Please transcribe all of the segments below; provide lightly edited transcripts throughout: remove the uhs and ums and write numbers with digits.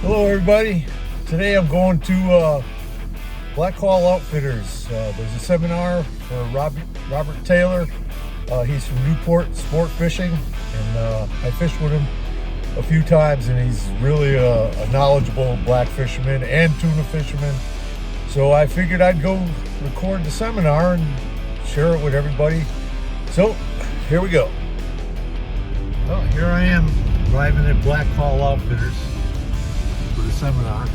Hello everybody. Today I'm going to Blackhall Outfitters. There's a seminar for Robert Tayior. He's from Newport, Sportfishing, and I fished with him a few times, and he's really a knowledgeable black fisherman and tuna fisherman. So I figured I'd go record the seminar and share it with everybody. So here we go. Well, here I am arriving at Blackhall Outfitters for the seminar.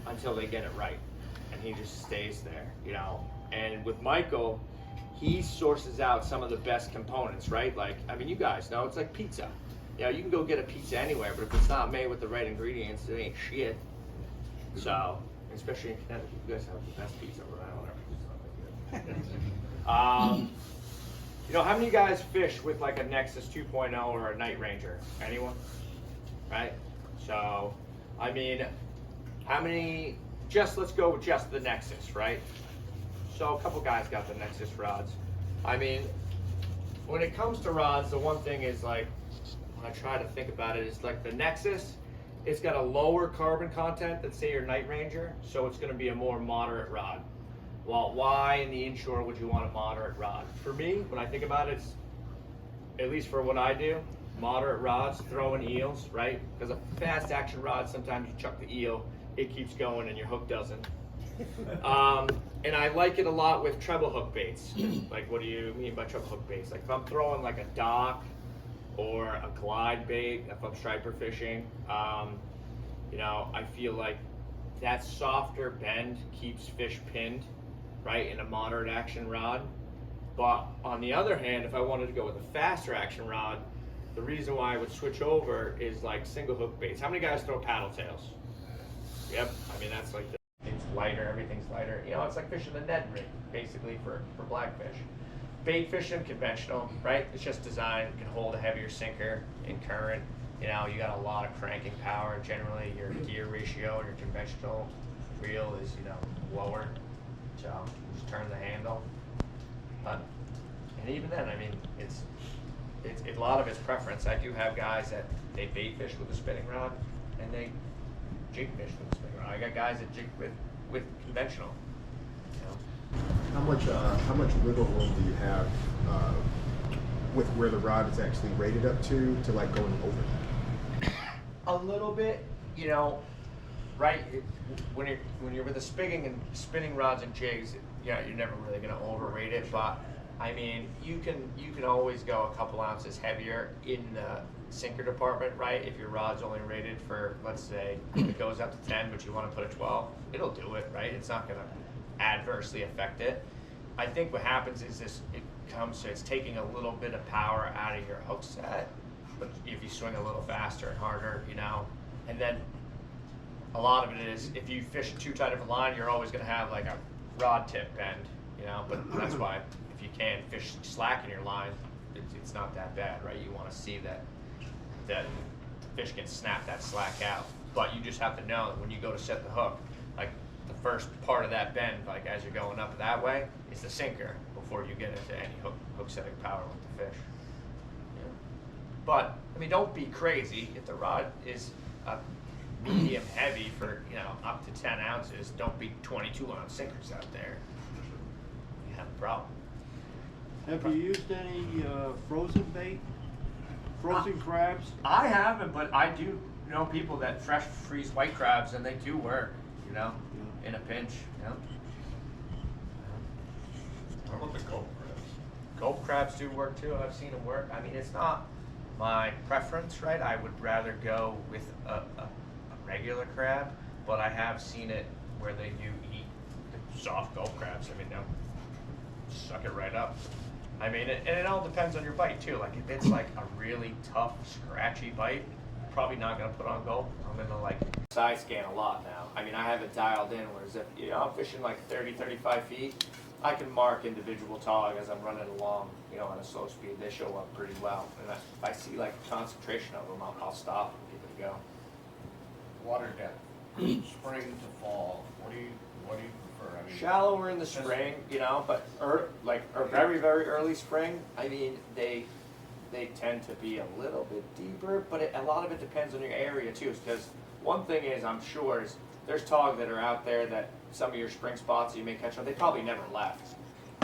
Until they get it right, and he just stays there, you know. And with Michael, he sources out some of the best components, right? Like, I mean, you guys know it's like pizza. You know, you can go get a pizza anywhere, but if it's not made with the right ingredients, it ain't shit. So, especially in Connecticut, you guys have the best pizza around. You know, how many of you guys fish with like a Nexus 2.0 or a Night Ranger? Anyone? Right? So, I mean, how many, let's go with just the Nexus, right? So a couple guys got the Nexus rods. I mean, when it comes to rods, the one thing is like, when I try to think about it, is like the Nexus, it's got a lower carbon content than say your Night Ranger, so it's gonna be a more moderate rod. Well, why in the inshore would you want a moderate rod? For me, when I think about it, it's, at least for what I do, moderate rods, throwing eels, right? Because a fast action rod, sometimes you chuck the eel, it keeps going and your hook doesn't. And I like it a lot with treble hook baits. Like, what do you mean by treble hook baits? Like if I'm throwing like a dock or a glide bait, if I'm striper fishing, you know, I feel like that softer bend keeps fish pinned, right, in a moderate action rod. But on the other hand, if I wanted to go with a faster action rod, the reason why I would switch over is like single hook baits. How many guys throw paddle tails? Yep, I mean, that's like, it's lighter, everything's lighter. You know, it's like fishing the Ned rig, basically, for blackfish. Bait fishing, conventional, right? It's just designed, it can hold a heavier sinker in current. You know, you got a lot of cranking power. Generally, your gear ratio in your conventional reel is, you know, lower. So, just turn the handle. And even then, I mean, it's a lot of it's preference. I do have guys that they bait fish with a spinning rod, and they jig fish with a spinning rod. I got guys that jig with conventional. You know? How much wiggle room do you have with where the rod is actually rated up to like going over? A little bit, you know, right? When you're with the spinning rods and jigs, yeah, you're never really gonna overrate it. But I mean, you can always go a couple ounces heavier in the sinker department, right? If your rod's only rated for, let's say, if it goes up to 10, but you want to put a 12, it'll do it, right? It's not gonna adversely affect it. I think what happens is it's taking a little bit of power out of your hook set, but if you swing a little faster and harder, you know, and then a lot of it is if you fish too tight of a line, you're always gonna have like a rod tip bend, you know, but that's why if you can fish slack in your line, it's not that bad, right? You want to see that fish can snap that slack out, but you just have to know that when you go to set the hook, like the first part of that bend, like as you're going up that way, is the sinker before you get into any hook setting power with the fish. Yeah. But I mean, don't be crazy. If the rod is a medium heavy for, you know, up to 10 ounces, don't be 22-ounce sinkers out there. You have a problem. Have you used any frozen bait? Frozen crabs? I haven't, but I do know people that freeze white crabs, and they do work, you know, in a pinch. You know? How about the gulp crabs? Gulp crabs do work too. I've seen them work. I mean, it's not my preference, right? I would rather go with a regular crab, but I have seen it where they do eat the soft gulp crabs. I mean, they'll suck it right up. I mean, and it all depends on your bite too. Like if it's like a really tough, scratchy bite, probably not gonna put on gulp. I'm gonna like side scan a lot now. I mean, I have it dialed in, whereas if, you know, I'm fishing like 30, 35 feet, I can mark individual taug as I'm running along, you know, on a slow speed. They show up pretty well. And if I see like a concentration of them, I'll stop and give it a go. Water depth, spring to fall. What do you or any? Shallower in the spring, you know, but like very, very early spring, I mean, they tend to be a little bit deeper, but a lot of it depends on your area too, because one thing is, I'm sure, is there's taug that are out there that some of your spring spots you may catch on, they probably never left,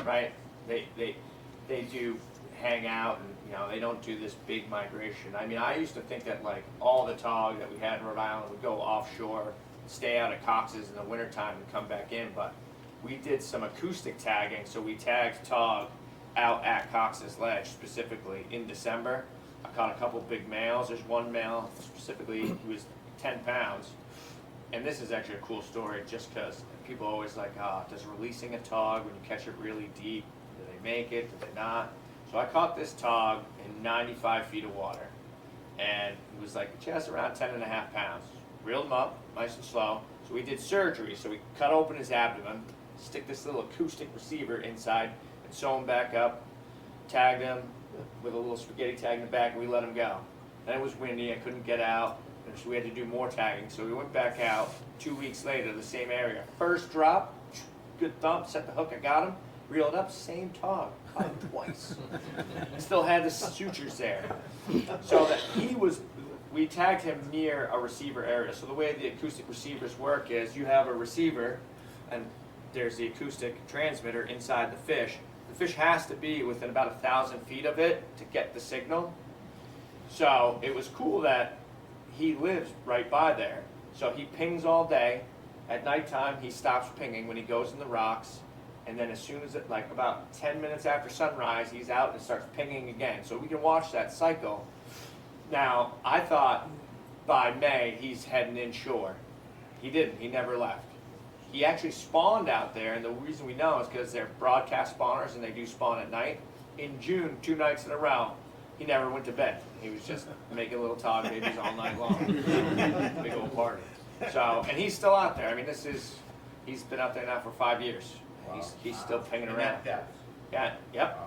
right? They do hang out, and you know, they don't do this big migration. I mean, I used to think that like all the taug that we had in Rhode Island would go offshore, stay out at Cox's in the wintertime and come back in, but we did some acoustic tagging, so we tagged taug out at Cox's Ledge specifically in December. I caught a couple big males. There's one male specifically who was 10 pounds. And this is actually a cool story just because people always like, does releasing a taug when you catch it really deep, do they make it, do they not? So I caught this taug in 95 feet of water. And it was like just around 10 and a half pounds. Reeled him up, nice and slow. So we did surgery. So we cut open his abdomen, stick this little acoustic receiver inside, and sew him back up, tagged him with a little spaghetti tag in the back, and we let him go. Then it was windy, I couldn't get out, and so we had to do more tagging. So we went back out 2 weeks later, the same area. First drop, good thump, set the hook, I got him, reeled up, same taug, caught him twice. Still had the sutures there. So that we tagged him near a receiver area. So the way the acoustic receivers work is you have a receiver, and there's the acoustic transmitter inside the fish. The fish has to be within about 1,000 feet of it to get the signal. So it was cool that he lives right by there. So he pings all day. At nighttime, he stops pinging when he goes in the rocks. And then as soon as like about 10 minutes after sunrise, he's out and starts pinging again. So we can watch that cycle. Now, I thought by May, he's heading inshore. He didn't. He never left. He actually spawned out there, and the reason we know is because they're broadcast spawners and they do spawn at night. In June, 2 nights in a row, he never went to bed. He was just making little taug babies all night long. Big old party. So, and he's still out there. I mean, he's been out there now for 5 years. He's still pinging around. Yeah, yep.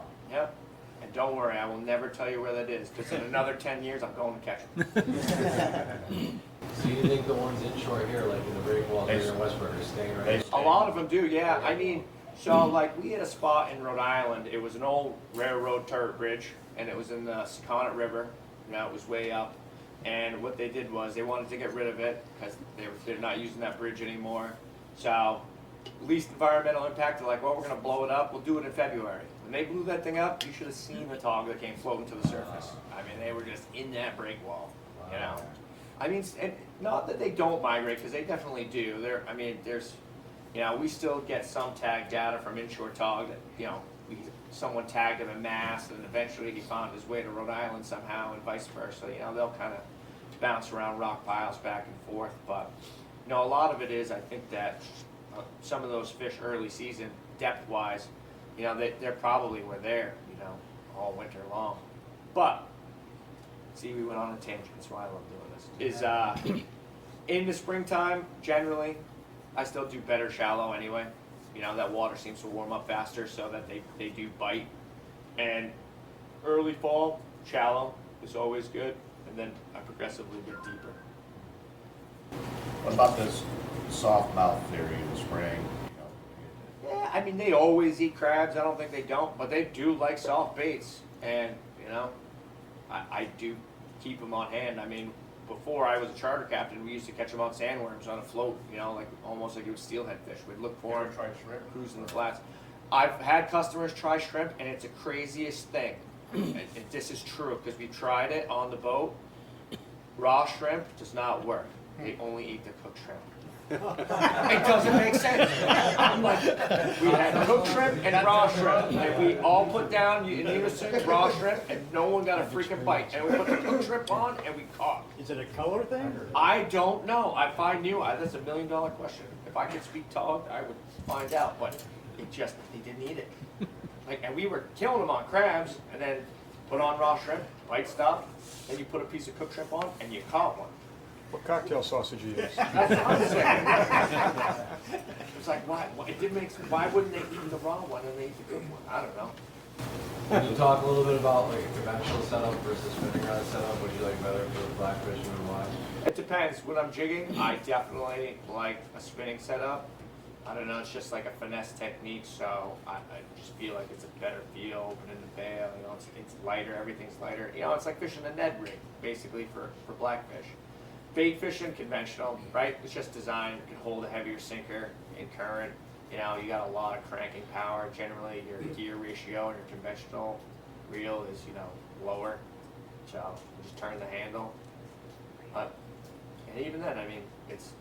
And don't worry, I will never tell you where that is, because in another 10 years, I'm going to catch him. So you think the ones inshore here, like in the break wall here in Westburg, are staying right? A lot of them do, yeah. I mean, so like we had a spot in Rhode Island. It was an old railroad turret bridge, and it was in the Sakonnet River. You know, it was way up. And what they did was they wanted to get rid of it because they're not using that bridge anymore. So least environmental impact. They're like, well, we're going to blow it up. We'll do it in February. When they blew that thing up, you should have seen the taug that came floating to the surface. I mean, they were just in that break wall, you know. I mean, and not that they don't migrate, because they definitely do. I mean, there's, you know, we still get some tag data from inshore taug that, you know, someone tagged him in Mass, and eventually he found his way to Rhode Island somehow, and vice versa. You know, they'll kind of bounce around rock piles back and forth. But, you know, a lot of it is, I think that some of those fish early season, depth-wise, you know, they're probably were there, you know, all winter long. But, see, we went on a tangent, that's why I love doing this. In the springtime, generally, I still do better shallow anyway. You know, that water seems to warm up faster so that they do bite. And early fall, shallow is always good, and then I progressively get deeper. What about this soft mouth theory in the spring? Yeah, I mean, they always eat crabs. I don't think they don't, but they do like soft baits. And, you know, I do keep them on hand. I mean, before I was a charter captain, we used to catch them on sandworms on a float, you know, like almost like it was steelhead fish. We'd look for them, Try shrimp? cruising the flats. I've had customers try shrimp, and it's the craziest thing. And this is true, because we tried it on the boat. Raw shrimp does not work. They only eat the cooked shrimp. It doesn't make sense. I'm like, we had cooked shrimp and raw shrimp, and we all put down in unison raw shrimp, and no one got a freaking bite. And we put the cooked shrimp on, and we caught. Is it a color thing? Or? I don't know. If I knew, that's $1 million question. If I could speak taug, I would find out. But they didn't eat it. Like, and we were killing them on crabs, and then put on raw shrimp, bite stop, then you put a piece of cooked shrimp on, and you caught one. What cocktail sausage you use? That's what I'm saying. It's like, why? It didn't make sense. Why wouldn't they eat the raw one and they eat the good one? I don't know. Can you talk a little bit about like a conventional setup versus spinning rod setup? Would you like better for the blackfish and why? It depends. When I'm jigging, I definitely like a spinning setup. I don't know, it's just like a finesse technique, so I just feel like it's a better feel opening the bail, you know, it's lighter, everything's lighter. You know, it's like fishing a Ned rig, basically, for blackfish. Bait fishing, conventional, right? It's just designed, it can hold a heavier sinker in current. You know, you got a lot of cranking power. Generally, your gear ratio and your conventional reel is, you know, lower. So, you just turn the handle. But, and even then, I mean, it's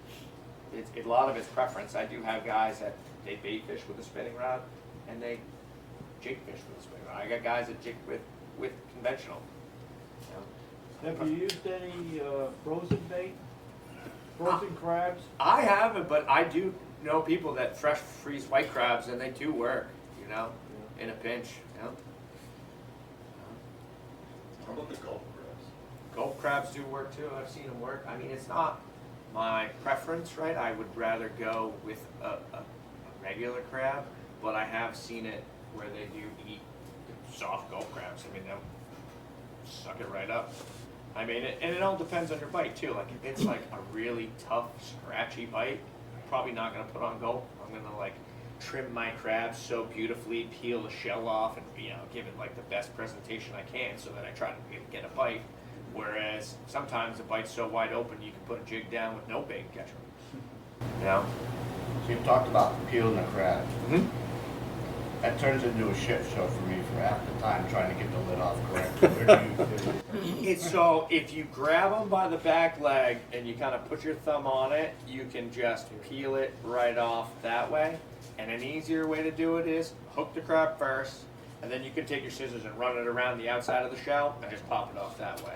a lot of it's preference. I do have guys that they bait fish with a spinning rod, and they jig fish with a spinning rod. I got guys that jig with conventional. You know. Have you used any frozen bait? Frozen crabs? I haven't, but I do know people that fresh freeze white crabs, and they do work. You know, in a pinch. You know. How about the Gulf crabs? Gulf crabs do work too. I've seen them work. I mean, it's not my preference, right? I would rather go with a regular crab, but I have seen it where they do eat soft Gulf crabs. I mean, they'll suck it right up. I mean, and it all depends on your bite too. Like if it's like a really tough, scratchy bite, I'm probably not gonna put on Gulf. I'm gonna like trim my crabs so beautifully, peel the shell off, and you know, give it like the best presentation I can, so that I try to get a bite. Whereas sometimes the bite's so wide open, you can put a jig down with no bait and catch them. You know? So you've talked about peeling the crab. Mm-hmm. That turns into a shit show for me for half the time trying to get the lid off correctly. Where do you It's so if you grab them by the back leg and you kind of put your thumb on it, you can just peel it right off that way. And an easier way to do it is hook the crab first, and then you can take your scissors and run it around the outside of the shell and just pop it off that way.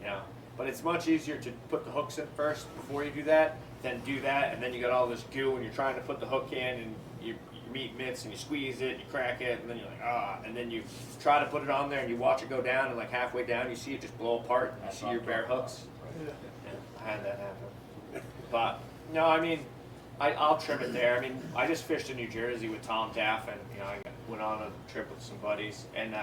You know, but it's much easier to put the hooks in first before you do that, than do that, and then you got all this goo and you're trying to put the hook in and your meat mitts and you squeeze it, you crack it, and then you're like, and then you try to put it on there and you watch it go down, and like halfway down you see it just blow apart and you see your bare hooks. Yeah, I had that happen. But no, I mean, I'll trim it there. I mean, I just fished in New Jersey with Tom Taff, and you know, I went on a trip with some buddies, and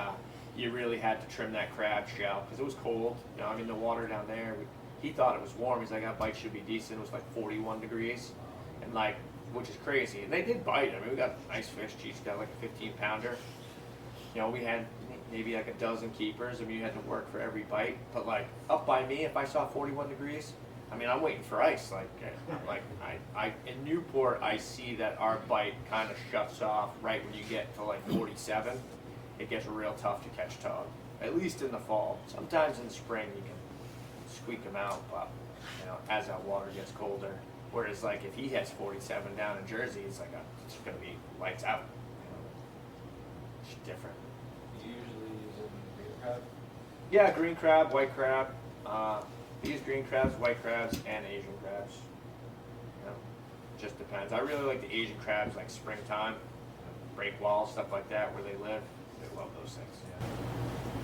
you really had to trim that crab shell because it was cold. You know, I mean, the water down there, he thought it was warm. He's like, that bite should be decent. It was like 41 degrees, and like, which is crazy. And they did bite. I mean, we got nice fish. Cheech got like a 15-pounder. You know, we had maybe like a dozen keepers. I mean, you had to work for every bite. But like up by me, if I saw 41 degrees, I mean, I'm waiting for ice. Like I in Newport, I see that our bite kind of shuts off right when you get to like 47. It gets real tough to catch taug, at least in the fall. Sometimes in the spring you can squeak them out, but you know, as that water gets colder. Whereas like if he has 47 down in Jersey, it's like it's gonna be lights out. You know? It's different. You usually use green crab? Yeah, green crab, white crab. We use green crabs, white crabs, and Asian crabs. You know, just depends. I really like the Asian crabs, like springtime, break walls, stuff like that, where they live. They love those things. Yeah.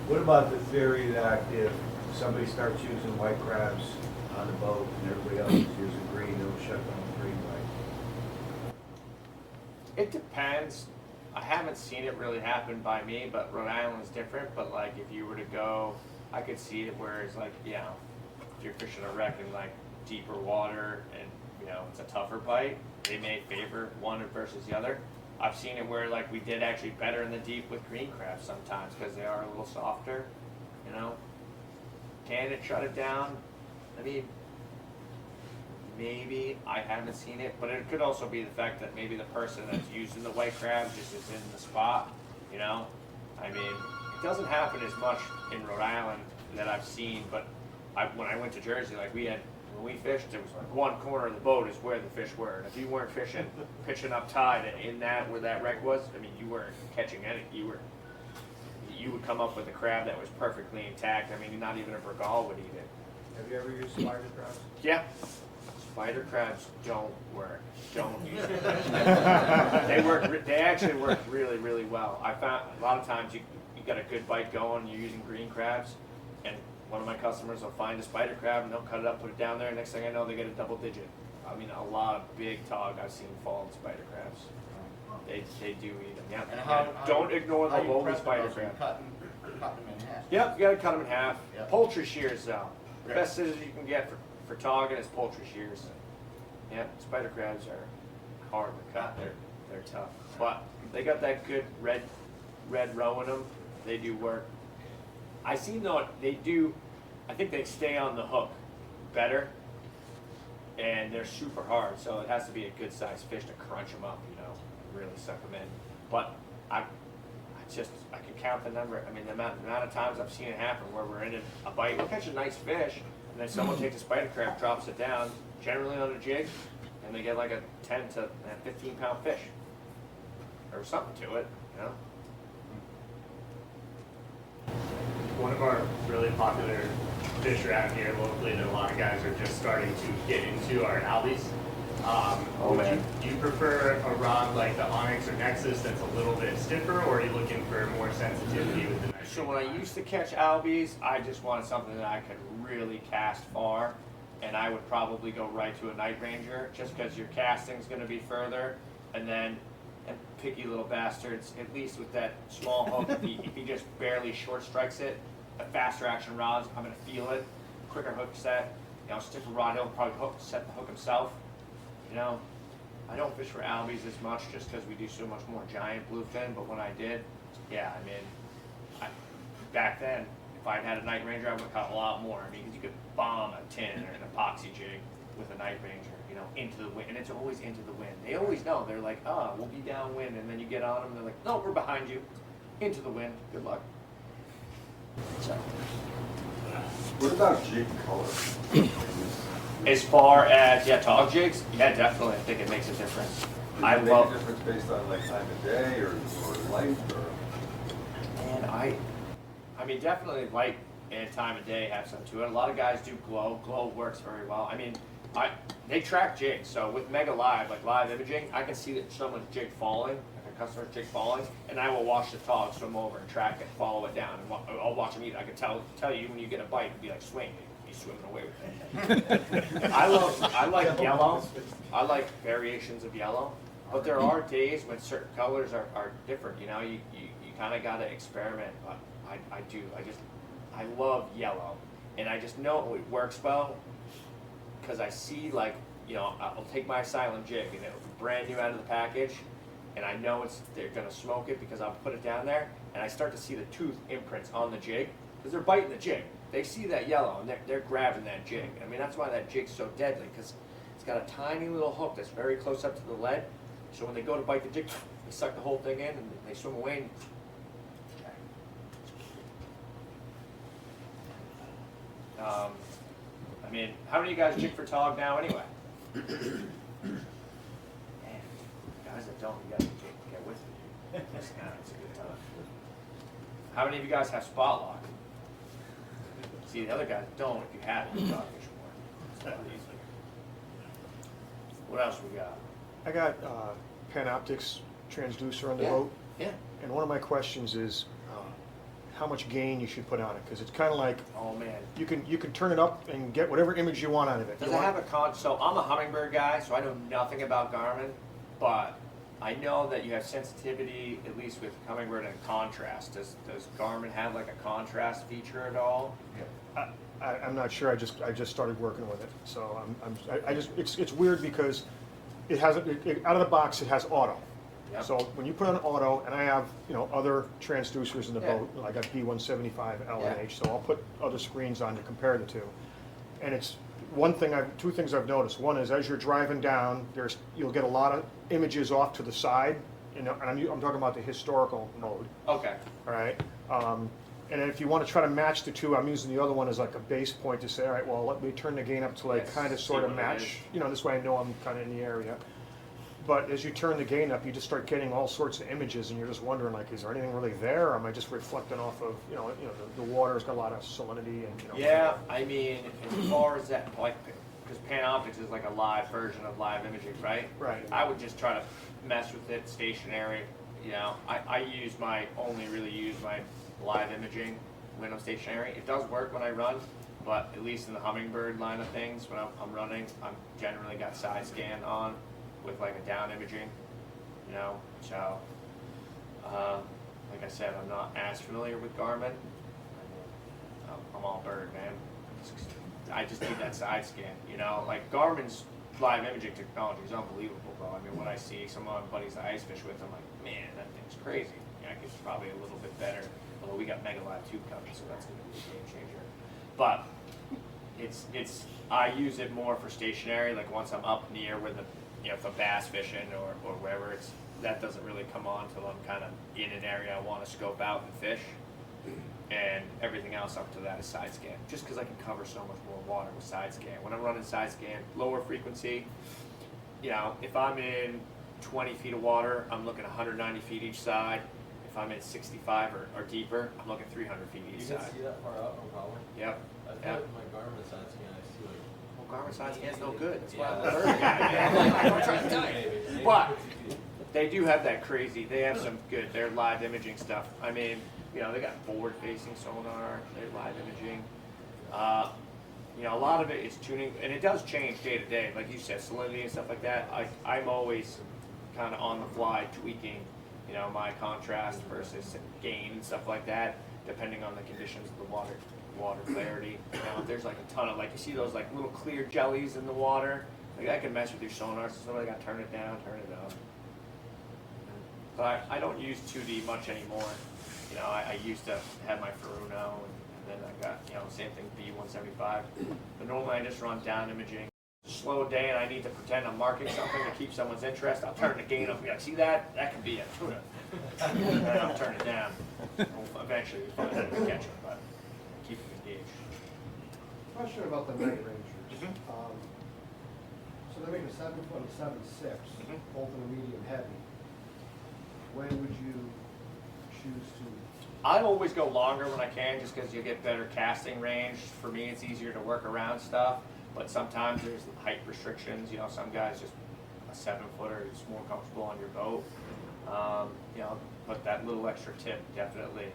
What about the theory that if somebody starts using white crabs on the boat and everybody else is using green, they'll shut down the green light? It depends. I haven't seen it really happen by me, but Rhode Island's different. But like, if you were to go, I could see it where it's like, you know, if you're fishing a wreck in like deeper water and you know it's a tougher bite, they may favor one versus the other. I've seen it where like we did actually better in the deep with green crabs sometimes because they are a little softer, you know. Can it shut it down? I mean, maybe. I haven't seen it, but it could also be the fact that maybe the person that's using the white crab just is in the spot, you know. I mean, it doesn't happen as much in Rhode Island that I've seen, but when I went to Jersey, like when we fished, it was like one corner of the boat is where the fish were. And if you weren't fishing, pitching up tide and in that where that wreck was, I mean, you weren't catching any. You would come up with a crab that was perfectly intact. I mean, not even a Blackhall would eat it. Have you ever used spider crabs? Yeah. Spider crabs don't work. Don't use them. They actually work really, really well. I found a lot of times you got a good bite going, you're using green crabs, and one of my customers will find a spider crab and they'll cut it up, put it down there, and next thing I know they get a double digit. I mean, a lot of big taug I've seen fall in spider crabs. They do eat them. Yeah. And how don't ignore the how you lowly prep spider those? You crab. cut them in half. Yep, you gotta cut them in half. Yep. Poultry shears though. The Right. best scissors you can get for taug is poultry shears. Yep, spider crabs are hard to cut. They're tough, but they got that good red row in them. They do work. I seen though they do. I think they stay on the hook better, and they're super hard. So it has to be a good sized fish to crunch them up, you know, really suck them in. But I can count the number. I mean, the amount of times I've seen it happen where we're in a bite, we'll catch a nice fish, and then someone takes a spider crab, drops it down, generally on a jig, and they get like a 10 to 15 pound fish or something to it, you know. One of our really popular fish around here locally that a lot of guys are just starting to get into are albies. Do you prefer a rod like the Onyx or Nexus that's a little bit stiffer, or are you looking for more sensitivity with the night? So when I used to catch albies, I just wanted something that I could really cast far, and I would probably go right to a Night Ranger, just because your casting's going to be further, and then picky little bastards, at least with that small hook, if he just barely short strikes it, a faster action rods, I'm going to feel it, quicker hook set, you know, stiffer rod, he'll probably set the hook himself. You know, I don't fish for albies as much just because we do so much more giant bluefin, but when I did, yeah, I mean, back then, if I'd had a Night Ranger, I would have caught a lot more. I mean, because you could bomb a tin or an epoxy jig with a Night Ranger, you know, into the wind, and it's always into the wind. They always know. They're like, oh, we'll be downwind, and then you get on them, and they're like, no, we're behind you, into the wind. Good luck. So, What about jig color? as far as taug jigs, yeah, definitely. I think it makes a difference. Does it make a difference based on like time of day or length or? And I mean, definitely light and time of day have some to it. A lot of guys do glow. Glow works very well. I mean, they track jigs. So with Mega Live, like live imaging, I can see that someone's jig falling, like a customer's jig falling, and I will watch the taug swim over and track it, follow it down, and I'll watch them eat. I can tell you when you get a bite, and be like, swing, be swimming away with it. I like yellow. I like variations of yellow, but there are days when certain colors are different. You know, you kind of got to experiment. But I love yellow, and I just know it works well because I see, like, you know, I'll take my Asylum jig and it'll be brand new out of the package, and I know they're gonna smoke it because I'll put it down there, and I start to see the tooth imprints on the jig because they're biting the jig. They see that yellow and they're grabbing that jig. I mean, that's why that jig's so deadly, because it's got a tiny little hook that's very close up to the lead. So when they go to bite the jig, they suck the whole thing in and they swim away. And I mean, how many of you guys jig for taug now anyway? Man, guys that don't, you gotta get with me. It's a good time. How many of you guys have spot lock? See, the other guys don't. If you have it, you dog fish more. It's that easy. What else we got? I got Panoptics transducer on the boat. Yeah. And one of my questions is how much gain you should put on it, because it's kind of like, Oh man. you can turn it up and get whatever image you want out of it. Does it have a so I'm a Humminbird guy, so I know nothing about Garmin, but I know that you have sensitivity, at least with Humminbird, and contrast. Does Garmin have like a contrast feature at all? I'm not sure. I just started working with it, so it's weird because it has out of the box it has auto. Yep. So when you put on auto, and I have other transducers in the Yeah. boat, I got B175 L and Yeah. H, so I'll put other screens on to compare the two. And it's two things I've noticed. One is as you're driving down, you'll get a lot of images off to the side, and I'm talking about the historical mode. Okay. All right. And then if you want to try to match the two, I'm using the other one as like a base point to say, all right, well, let me turn the gain up to like Yes, kind of see sort of what it match. This way I know I'm kind of in the area. But as you turn the gain up, you just start getting all sorts of images, and you're just wondering, like, is there anything really there, or am I just reflecting off of, the water's got a lot of salinity and. Yeah, I mean, as far as that, like, because Panoptics is like a live version of live imaging, right? Right. I would just try to mess with it stationary. I only really use my live imaging when I'm stationary. It does work when I run, but at least in the Humminbird line of things, when I'm running, I'm generally got side scan on with like a down imaging, so like I said, I'm not as familiar with Garmin. I'm all bird, man. I just need that side scan, like Garmin's live imaging technology is unbelievable, though. I mean, when I see some of my buddies I ice fish with, I'm like, man, that thing's crazy. Yeah, it's probably a little bit better. Although we got Mega Live 2 coming, so that's going to be a game changer. But I use it more for stationary. Like once I'm up near where the, if I'm bass fishing or wherever, that doesn't really come on until I'm kind of in an area I want to scope out and fish. And everything else up to that is side scan, just because I can cover so much more water with side scan. When I'm running side scan, lower frequency, if I'm in 20 feet of water, I'm looking 190 feet each side. If I'm in 65 or deeper, I'm looking 300 feet each side. You can see that far out, no problem. Yep. I thought my Garmin side scan, I see like. Well, Garmin side scan's no good. That's why Yeah. I'm a bird guy, man. I'm trying to tell you. But they do have that crazy. They have some good. Their live imaging stuff. I mean, they got forward-facing sonar. They're live imaging. A lot of it is tuning, and it does change day to day. Like you said, salinity and stuff like that. I'm always kind of on the fly tweaking, my contrast versus gain and stuff like that, depending on the conditions of the water clarity. If there's like a ton of, like you see those like little clear jellies in the water, like I can mess with your sonar, so I got to turn it down, turn it up. But I don't use 2D much anymore. I used to have my Furuno, and then I got, same thing, B175. But normally I just run down imaging. Slow day and I need to pretend I'm marking something to keep someone's interest, I'll turn the gain up and be like, see that? That can be a tuna. And then I'll turn it down. Eventually we find out to catch them, but keep them engaged. Question about the night rangers. So they're making a 7-foot and 7.6, both in a medium heavy. When would you choose to? I always go longer when I can, just because you get better casting range. For me, it's easier to work around stuff, but sometimes there's height restrictions. Some guys just a 7-footer is more comfortable on your boat. But that little extra tip, definitely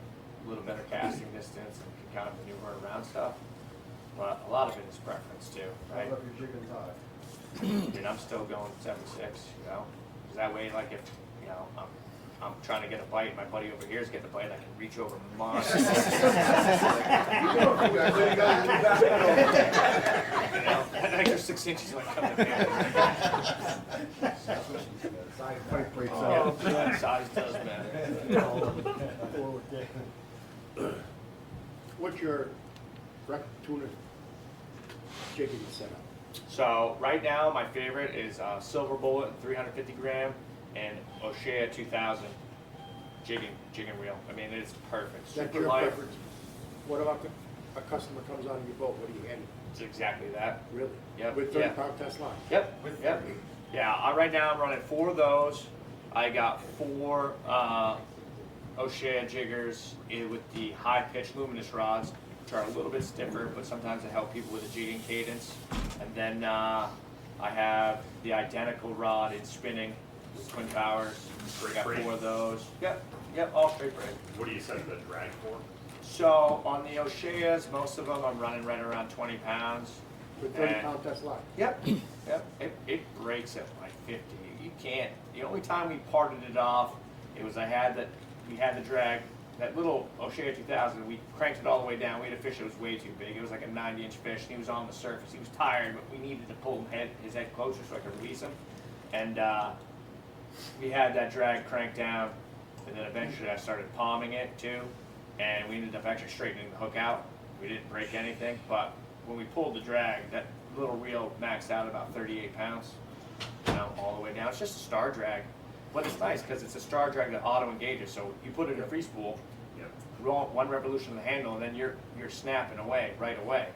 a little better casting distance and can kind of maneuver around stuff. But a lot of it is preference too, right? How about your jig and tie? I'm still going 7.6, because that way, like if, I'm trying to get a bite, my buddy over here is getting a bite, I can reach over mine. That extra 6 inches like coming down. Pipe breaks Oh, out. size does matter. What's your tuna jigging setup? So right now, my favorite is Silver Bullet 350 gram and O'Shea 2000 jigging reel. I mean, it's perfect. That's Super your light. preference. What about a customer comes on your boat? What do you hand them? It's exactly that. Really? Yep. With 30-pound test line? Yep. Yep. Yeah. Right now, I'm running 4 of those. I got 4 O'Shea jiggers with the high-pitched luminous rods, which are a little bit stiffer, but sometimes they help people with a jigging cadence. And then I have the identical rod in spinning, twin powers. I got 4 of those. Yep, all straight braid. What do you set the drag for? So on the O'Sheas, most of them I'm running right around 20 pounds. With 30-pound test line? Yep. It breaks at like 50. You can't. The only time we parted it off, it was we had the drag, that little O'Shea 2000. We cranked it all the way down. We had a fish that was way too big. It was like a 90-inch fish, and he was on the surface. He was tired, but we needed to pull his head closer so I could release him. And we had that drag cranked down, and then eventually I started palming it too, and we ended up actually straightening the hook out. We didn't break anything, but when we pulled the drag, that little reel maxed out about 38 pounds, all the way down. It's just a star drag, but it's nice because it's a star drag that auto engages. So you put it in a free spool, roll 1 revolution of the handle, and then you're snapping away right away.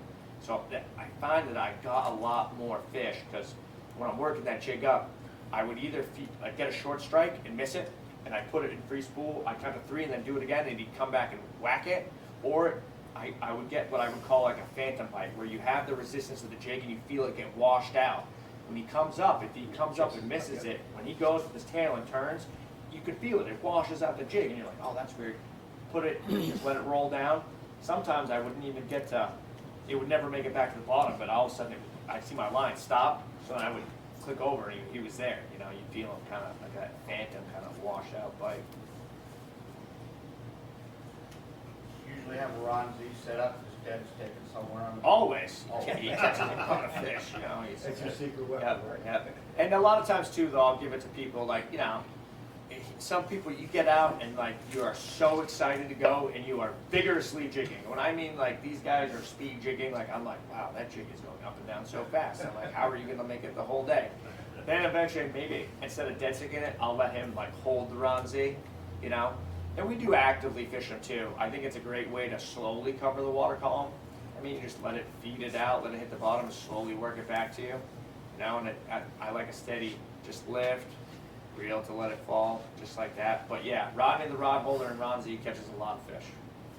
So I find that I got a lot more fish because when I'm working that jig up, I would either I'd get a short strike and miss it, and I put it in free spool, I count to 3 and then do it again, and he'd come back and whack it, or I would get what I would call like a phantom bite, where you have the resistance of the jig and you feel it get washed out. When he comes up, if he comes up and misses it, when he goes with his tail and turns, you can feel it. It washes out the jig, and you're like, oh, that's weird. Put it, just let it roll down. Sometimes I wouldn't even get to, it would never make it back to the bottom, but all of a sudden I'd see my line stop, so then I would click over and he was there. You feel him kind of like that phantom kind of washed out bite. Usually have a rendezvous set up, because Den's taking somewhere on the. Always. He catches a ton of fish, you know. That's your secret weapon, Yep, right? yep. And a lot of times too, though, I'll give it to people like, you know, some people you get out and like you are so excited to go and you are vigorously jigging. When I mean like these guys are speed jigging, like I'm like, wow, that jig is going up and down so fast. I'm like, how are you gonna make it the whole day? Then eventually maybe instead of dead sticking it, I'll let him like hold the Ronzi, you know. And we do actively fish them too. I think it's a great way to slowly cover the water column. I mean, you just let it feed it out, let it hit the bottom, and slowly work it back to you. You know, and I like a steady, just lift, reel to let it fall, just like that. But yeah, Rodney the rod holder and Ronzi catches a lot of fish.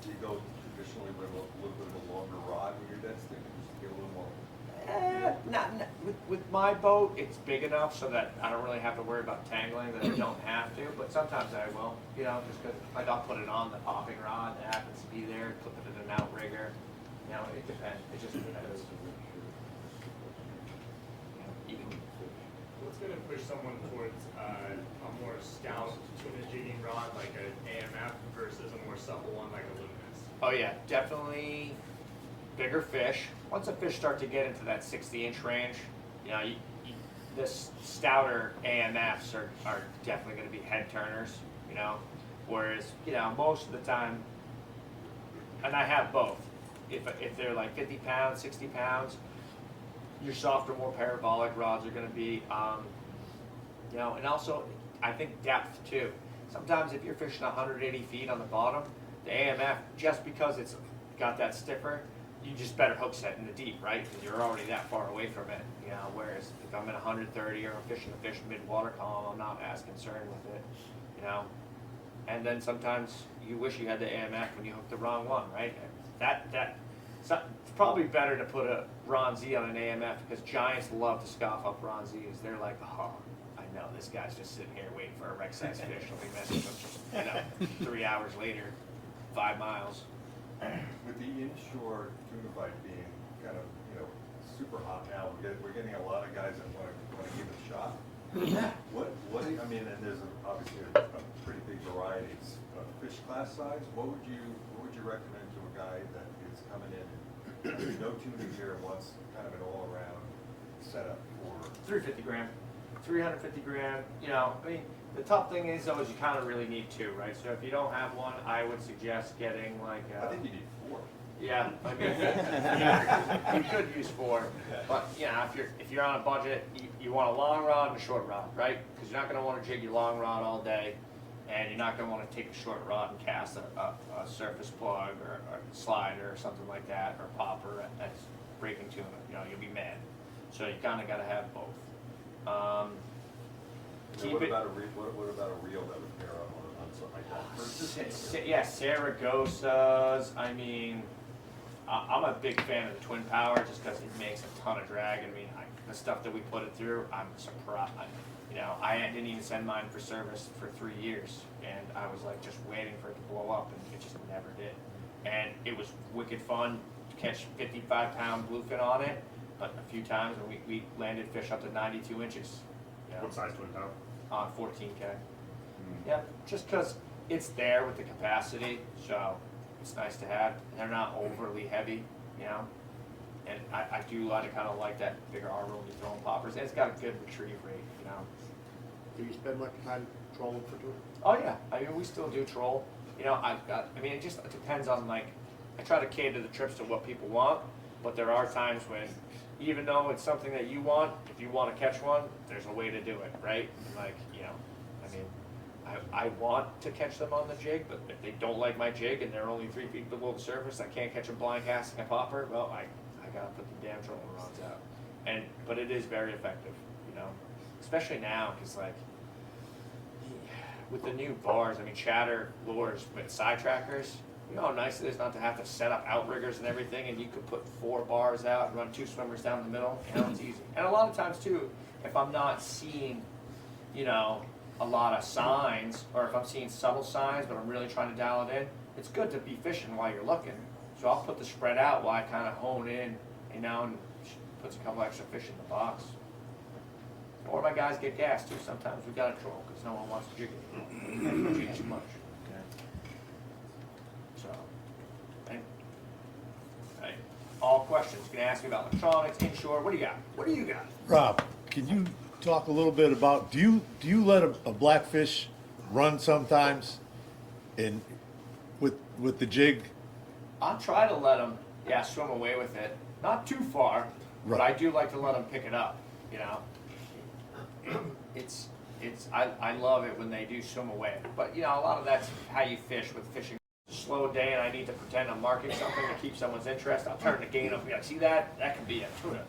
Do you go traditionally with a little bit of a longer rod when you're dead sticking, just to get a little more? Not with my boat, it's big enough so that I don't really have to worry about tangling, that I don't have to, but sometimes I will, you know, just because I'll put it on the popping rod that happens to be there, flip it in an outrigger, you know, it depends, it just depends. You can, What's going to push someone towards a more stout tuna jigging rod like an AMF versus a more supple one like a Luminous? oh yeah, definitely bigger fish. Once the fish start to get into that 60-inch range, you know, the stouter AMFs are definitely going to be head turners, you know, whereas, you know, most of the time, and I have both, if they're like 50 pounds, 60 pounds, your softer, more parabolic rods are going to be, you know, and also I think depth too. Sometimes if you're fishing 180 feet on the bottom, the AMF, just because it's got that stiffer, you just better hook set in the deep, right? Because you're already that far away from it, you know, whereas if I'm at 130 or I'm fishing the fish mid-water column, I'm not as concerned with it, you know. And then sometimes you wish you had the AMF when you hook the wrong one, right? So it's probably better to put a Ronzi on an AMF because giants love to scoff up Ronzis. They're like, oh, I know, this guy's just sitting here waiting for a rec-sized fish. Let me message him, you know, 3 hours later, 5 miles. With the inshore tuna bite being kind of, you know, super hot now, we're getting a lot of guys that want to give it a shot. What I mean, and there's obviously a pretty big variety of fish class size. What would you recommend to a guy that is coming in, no tuna gear, and wants kind of an all-around setup for 350 gram, 350 gram. You know, I mean, the tough thing is though is you kind of really need two, right? So if you don't have one, I would suggest getting like. I think you need 4. Yeah, I mean, yeah, you could use 4, but you know, if you're on a budget, you want a long rod and a short rod, right? Because you're not going to want to jig your long rod all day, and you're not going to want to take a short rod and cast a surface plug or a slider or something like that, or popper that's breaking tuna. You know, you'll be mad. So you kind of got to have both. What about a reel that would pair up on something like that? Yeah, Saragosas. I mean, I'm a big fan of the twin power just because it makes a ton of drag. I mean, the stuff that we put it through, I'm surprised. You know, I didn't even send mine for service for 3 years, and I was like just waiting for it to blow up, and it just never did. And it was wicked fun to catch 55-pound bluefin on it, but a few times when we landed fish up to 92 inches. You know, What size twin power? on 14K. Yeah, just because it's there with the capacity, so it's nice to have. And they're not overly heavy, you know. And I do kind of like that bigger armor when you're throwing poppers. And it's got a good retrieve rate, you know. Do you spend much time trolling for tuna? Oh yeah, I mean we still do troll. You know, I mean it just depends on like, I try to cater the trips to what people want, but there are times when, even though it's something that you want, if you want to catch one, there's a way to do it, right? Like, you know, I mean, I want to catch them on the jig, but if they don't like my jig and they're only 3 feet below the surface, I can't catch them blind casting a popper, well, I gotta put the damn trolling rods out. But it is very effective, you know, especially now, because like, with the new bars, I mean, chatter lures with side trackers, you know how nice it is not to have to set up outriggers and everything, and you could put 4 bars out and run 2 swimmers down the middle. You know, it's easy. And a lot of times too, if I'm not seeing, you know, a lot of signs, or if I'm seeing subtle signs, but I'm really trying to dial it in, it's good to be fishing while you're looking. So I'll put the spread out while I kind of hone in, you know, and puts a couple extra fish in the box. Or my guys get gas too. Sometimes we gotta troll because no one wants to jig it. Jig too much. Okay. So, right. all questions. You can ask me about electronics, inshore. What do you got? What do you got? Rob, can you talk a little bit about, do you let a blackfish run sometimes with the jig? I'll try to let them, swim away with it. Not too far, but I do like to let them pick it up, you know. I love it when they do swim away. But, you know, a lot of that's how you fish with fishing. Slow day and I need to pretend I'm marking something to keep someone's interest. I'll turn the gain up and be like, see that? That could be a tuna.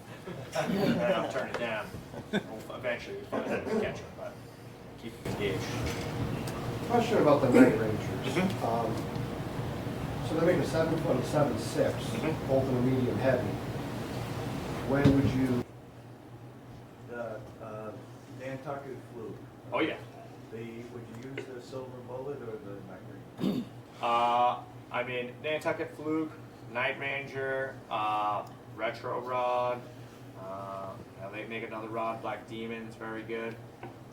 And I'll turn it down. Eventually we find it and catch it, but keep it engaged. Question about the night rangers. So they make a 7-foot and 7.6, both in a medium heavy. When would you? The Nantucket fluke. Oh yeah. Would you use the silver bullet or the night ranger? I mean, Nantucket fluke, Night Ranger, retro rod. They make another rod, Black Demon. It's very good.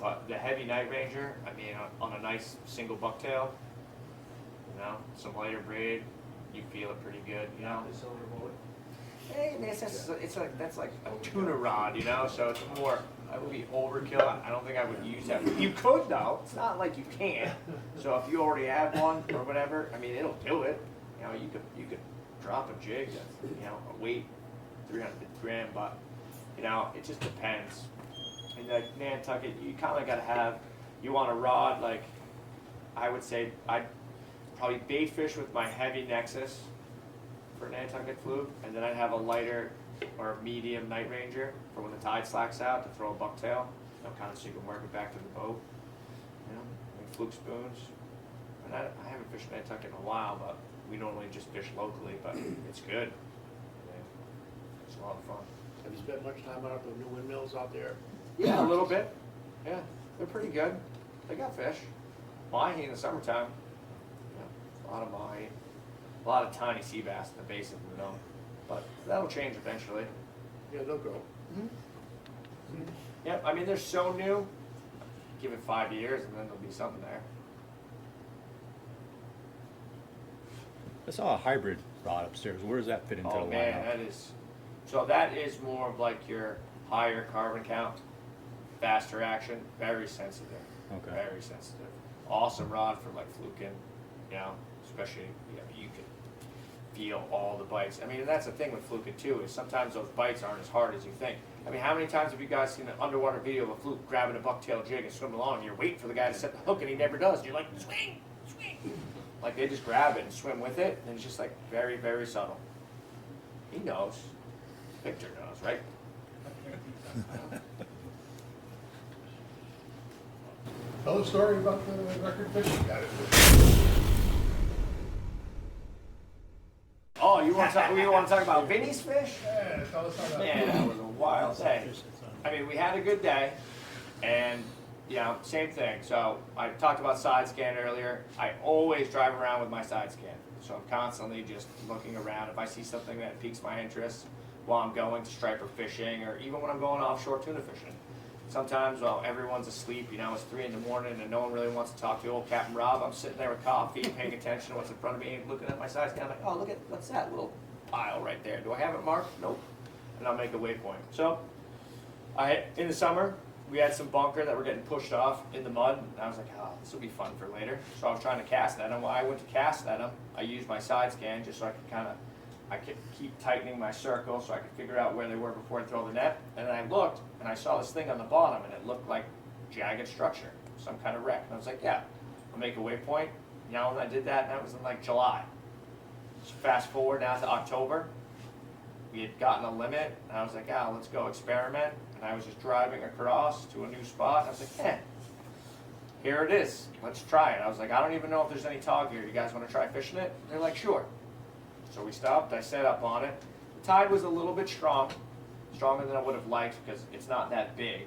But the heavy Night Ranger, I mean, on a nice single bucktail, you know, some lighter braid, you feel it pretty good, you know. The silver bullet. Hey, that's like a tuna rod, you know. So it's more. That would be overkill. I don't think I would use that. You could though. It's not like you can't. So if you already have one or whatever, I mean, it'll do it. You know, you could drop a jig that's, you know, a weight 300 gram, but you know, it just depends. And like Nantucket, you kind of got to have. You want a rod like, I would say I'd probably bait fish with my heavy Nexus for Nantucket fluke, and then I'd have a lighter or medium Night Ranger for when the tide slacks out to throw a bucktail, you know, kind of so you can work it back to the boat. You know, like fluke spoons. And I haven't fished Nantucket in a while, but we normally just fish locally, but it's good. Yeah, it's a lot of fun. Have you spent much time out at the new windmills out there? Yeah, a little bit. Yeah, they're pretty good. They got fish. Mahi in the summertime. Yeah, a lot of mahi. A lot of tiny sea bass at the base of the dome. But that'll change eventually. Yeah, they'll go. Yeah, I mean, they're so new. Give it 5 years and then there'll be something there. I saw a hybrid rod upstairs. Where does that fit into the lineup? That is more of like your higher carbon count, faster action, very sensitive. Okay. Very sensitive. Awesome rod for like fluking, you know, especially, you know, you can feel all the bites. I mean, and that's the thing with fluking too, is sometimes those bites aren't as hard as you think. I mean, how many times have you guys seen an underwater video of a fluke grabbing a bucktail jig and swimming along, and you're waiting for the guy to set the hook and he never does, and you're like, swing, swing. Like they just grab it and swim with it, and it's just like very, very subtle. He knows. Victor knows, right? Tell the story about the record fishing guy. Oh, you want to talk about Vinny's fish? Yeah, tell us about that. Man, that was a wild day. I mean, we had a good day, and you know, same thing. So I talked about side scan earlier. I always drive around with my side scan, so I'm constantly just looking around. If I see something that piques my interest while I'm going to striper fishing, or even when I'm going offshore tuna fishing. Sometimes while everyone's asleep, you know, it's 3 in the morning and no one really wants to talk to old Captain Rob, I'm sitting there with coffee, paying attention to what's in front of me, looking at my side scan, I'm like, oh, look at, what's that little pile right there? Do I have it marked? Nope. And I'll make a waypoint. So, in the summer, we had some bunker that were getting pushed off in the mud, and I was like, oh, this will be fun for later. So I was trying to cast at them. While I went to cast at them, I used my side scan just so I could I could keep tightening my circle so I could figure out where they were before I throw the net. And then I looked, and I saw this thing on the bottom, and it looked like jagged structure, some kind of wreck. And I was like, yeah, I'll make a waypoint. You know, and I did that, and that was in like July. So fast forward now to October. We had gotten a limit, and I was like, yeah, let's go experiment. And I was just driving across to a new spot. And I was like, here it is. Let's try it. I was like, I don't even know if there's any taug here. You guys want to try fishing it? And they're like, sure. So we stopped, I set up on it. The tide was a little bit strong, stronger than I would have liked because it's not that big.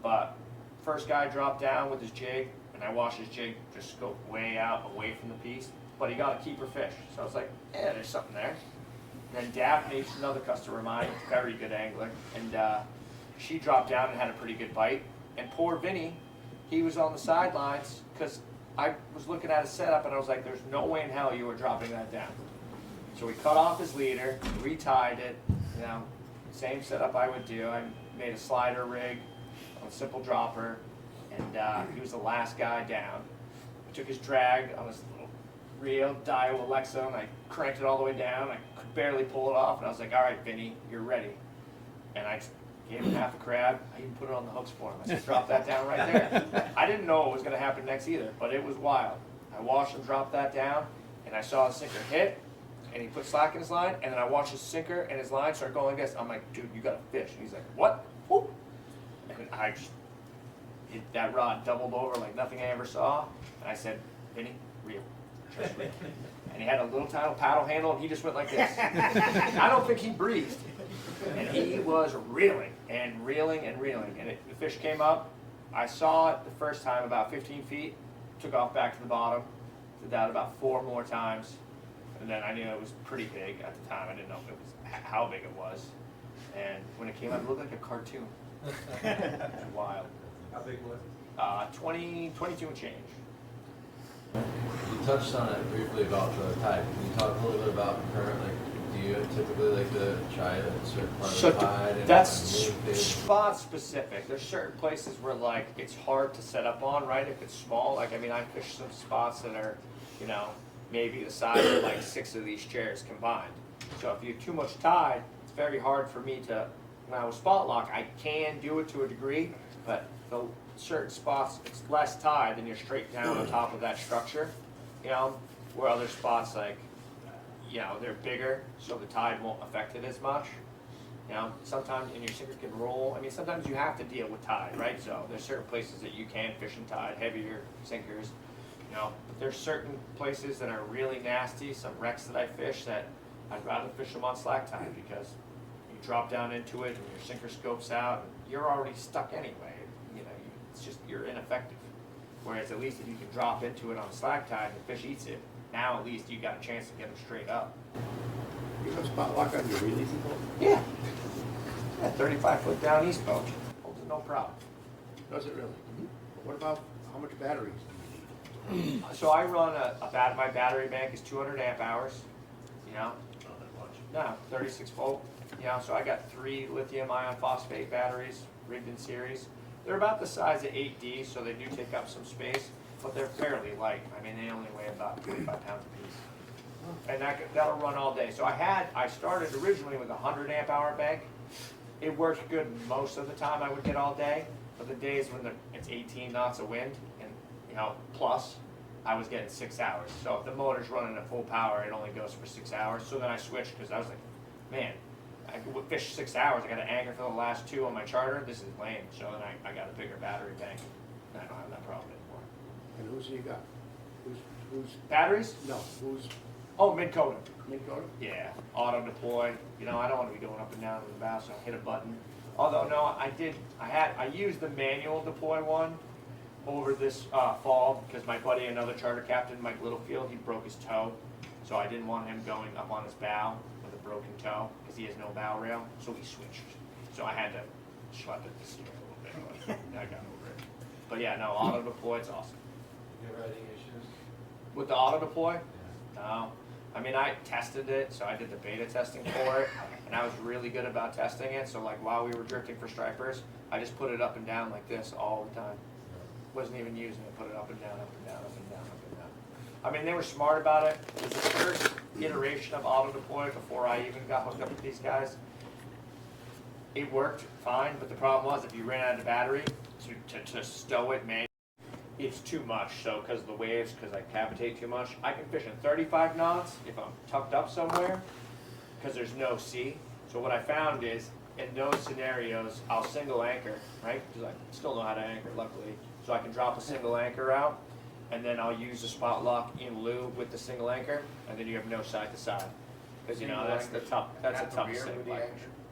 But first guy dropped down with his jig, and I watched his jig just scope way out, away from the piece. But he got a keeper fish. So I was like, yeah, there's something there. And then Daphne, another customer of mine, very good angler, and she dropped down and had a pretty good bite. And poor Vinny, he was on the sidelines because I was looking at his setup and I was like, there's no way in hell you were dropping that down. So we cut off his leader, retied it, you know, same setup I would do. I made a slider rig on a simple dropper, and he was the last guy down. I took his drag on his little reel, Tayior Alexa, and I cranked it all the way down. I could barely pull it off, and I was like, all right, Vinny, you're ready. And I gave him half a crab. I even put it on the hooks for him. I said, drop that down right there. I didn't know what was going to happen next either, but it was wild. I watched him drop that down, and I saw his sinker hit, and he put slack in his line, and then I watched his sinker and his line start going like this. I'm like, dude, you got a fish. And he's like, what? Whoop. And I just, that rod doubled over like nothing I ever saw. And I said, Vinny, reel. Just reel. And he had a little tiny paddle handle, and he just went like this. I don't think he breathed. And he was reeling and reeling and reeling. And the fish came up. I saw it the first time about 15 feet, took off back to the bottom, did that about 4 more times. And then I knew it was pretty big at the time. I didn't know if it was how big it was. And when it came out, it looked like a cartoon. Wild. How big was it? 22 and change. You touched on it briefly about the tide. Can you talk a little bit about current, like, do you typically like to try a certain part of the tide? And That's spot specific. There's certain places where like it's hard to set up on, right? If it's small, like I mean, I fish some spots that are, you know, maybe the size of like 6 of these chairs combined. So if you have too much tide, it's very hard for me to, when I was spot lock, I can do it to a degree, but the certain spots, it's less tide and you're straight down on top of that structure, you know, where other spots like, you know, they're bigger, so the tide won't affect it as much. You know, sometimes, and your sinker can roll. I mean, sometimes you have to deal with tide, right? So there's certain places that you can fish in tide, heavier sinkers, you know. But there's certain places that are really nasty, some wrecks that I fish that I'd rather fish them on slack tide because you drop down into it and your sinker scopes out, and you're already stuck anyway. You know, it's just, you're ineffective. Whereas at least if you can drop into it on slack tide and the fish eats it, now at least you got a chance to get them straight up. You have spot lock on your releasing boat? Yeah. Yeah, 35-foot down east boat. Holds it no problem. Does it really? What about how much batteries do you need? So I run my battery bank is 200 amp hours, you know? Not that much. No, 36 volt. You know, so I got 3 lithium ion phosphate batteries rigged in series. They're about the size of 8D, so they do take up some space, but they're fairly light. I mean, they only weigh about 45 pounds a piece. And that'll run all day. So I started originally with a 100 amp hour bank. It works good most of the time I would get all day, but the days when it's 18 knots of wind and, you know, plus, I was getting 6 hours. So if the motor's running at full power, it only goes for 6 hours. So then I switched because I was like, man, I could fish 6 hours. I got to anchor for the last 2 on my charter. This is lame. So then I got a bigger battery bank. And I don't have that problem anymore. And who's you got? Who's Batteries? No, who's Oh, mid-coating. mid-coated? Yeah, auto deploy. You know, I don't want to be going up and down in the bow, so I hit a button. Although, no, I used the manual deploy one over this fall because my buddy, another charter captain, Mike Littlefield, he broke his toe. So I didn't want him going up on his bow with a broken toe because he has no bow rail. So we switched. So I had to schlep it this year a little bit, but I got over it. But yeah, no, auto deploy, it's awesome. You ever had any issues? With the auto deploy? No. I mean, I tested it, so I did the beta testing for it, and I was really good about testing it. So like while we were drifting for stripers, I just put it up and down like this all the time. Wasn't even using it, put it up and down, up and down, up and down, up and down. I mean, they were smart about it. It was the first iteration of auto deploy before I even got hooked up with these guys. It worked fine, but the problem was if you ran out of the battery to stow it manually, it's too much. So because of the waves, because I cavitate too much, I can fish in 35 knots if I'm tucked up somewhere because there's no sea. So what I found is in those scenarios, I'll single anchor, right? Because I still know how to anchor, luckily. So I can drop a single anchor out, and then I'll use the spot lock in lieu with the single anchor, and then you have no side to side. Because you know that's the tough. That's a tough thing.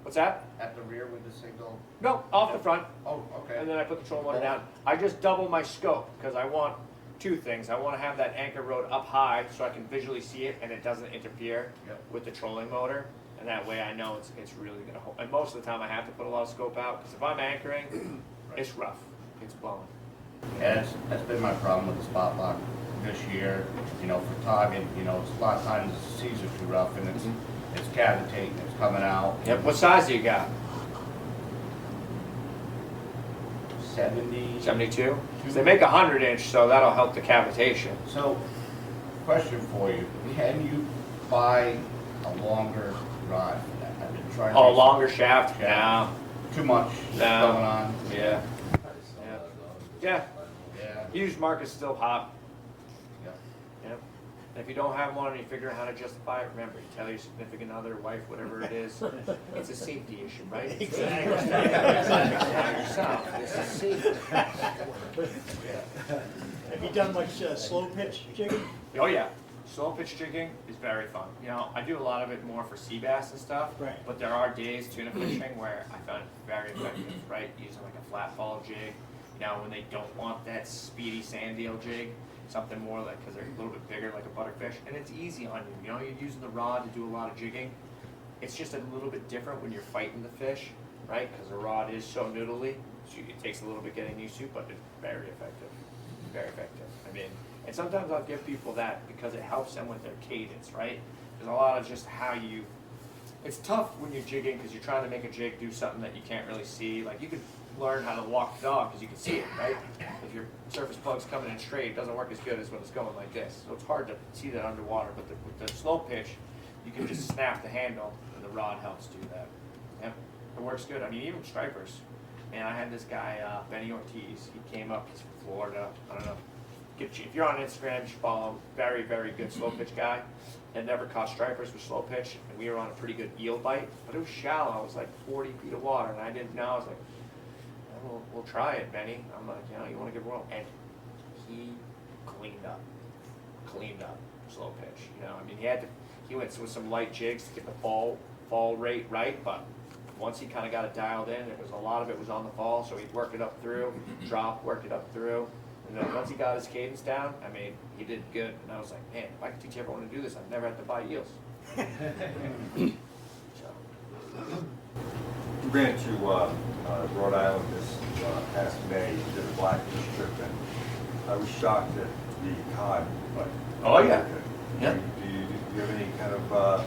What's that? At the rear with the single? No, off the front. Oh, okay. And then I put the trolling motor down. I just double my scope because I want 2 things. I want to have that anchor rod up high so I can visually see it and it doesn't interfere with the trolling motor. And that way I know it's really going to hold. And most of the time I have to put a lot of scope out because if I'm anchoring, it's rough. It's blowing. Yeah, that's been my problem with the spot lock. this year, you know, for tagging, you know, a lot of times the seas are too rough and it's cavitating, it's coming out. Yep. What size do you got? 70. 72? So they make 100-inch, so that'll help the cavitation. So, question for you, can you buy a longer rod for that? I've been trying to. Oh, longer shaft? No. Too much No. going on. Yeah. Yeah. Used market's still hot. Yeah. Yep. And if you don't have one and you figure out how to justify it, remember, you tell your significant other, wife, whatever it is, it's a safety issue, right? Exactly. Yourself. This is safety. Have you done much slow pitch jigging? Oh yeah, slow pitch jigging is very fun. You know, I do a lot of it more for sea bass and stuff. Right. But there are days tuna fishing where I found it very effective, right? Using like a flat ball jig. You know, when they don't want that speedy sand eel jig, something more like, because they're a little bit bigger like a butterfish, and it's easy on you. You know, you're using the rod to do a lot of jigging. It's just a little bit different when you're fighting the fish, right? Because the rod is so noodly, so it takes a little bit getting used to, but it's very effective. Very effective. I mean, and sometimes I'll give people that because it helps them with their cadence, right? There's a lot of just how you, it's tough when you're jigging because you're trying to make a jig do something that you can't really see. Like you could learn how to walk the dog because you can see it, right? If your surface plug's coming in straight, it doesn't work as good as when it's going like this. So it's hard to see that underwater, but with the slow pitch, you can just snap the handle and the rod helps do that. Yep, it works good. I mean, even stripers. And I had this guy, Benny Ortiz, he came up, he's from Florida, I don't know. If you're on Instagram, you should follow him. Very, very good slow pitch guy. Had never caught stripers with slow pitch, and we were on a pretty good eel bite, but it was shallow. It was like 40 feet of water, and I didn't know. I was like, we'll try it, Benny. I'm like, you know, you want to give it a roll? And he cleaned up slow pitch. You know, I mean, he went with some light jigs to get the fall rate right, but once he kind of got it dialed in, a lot of it was on the fall, so he'd work it up through, work it up through. And then once he got his cadence down, I mean, he did good. And I was like, man, if I could teach everyone to do this, I'd never have to buy eels. We ran to Rhode Island this past May, did a Blackfish trip, and I was shocked at the cod. But oh yeah. Do you have any kind of?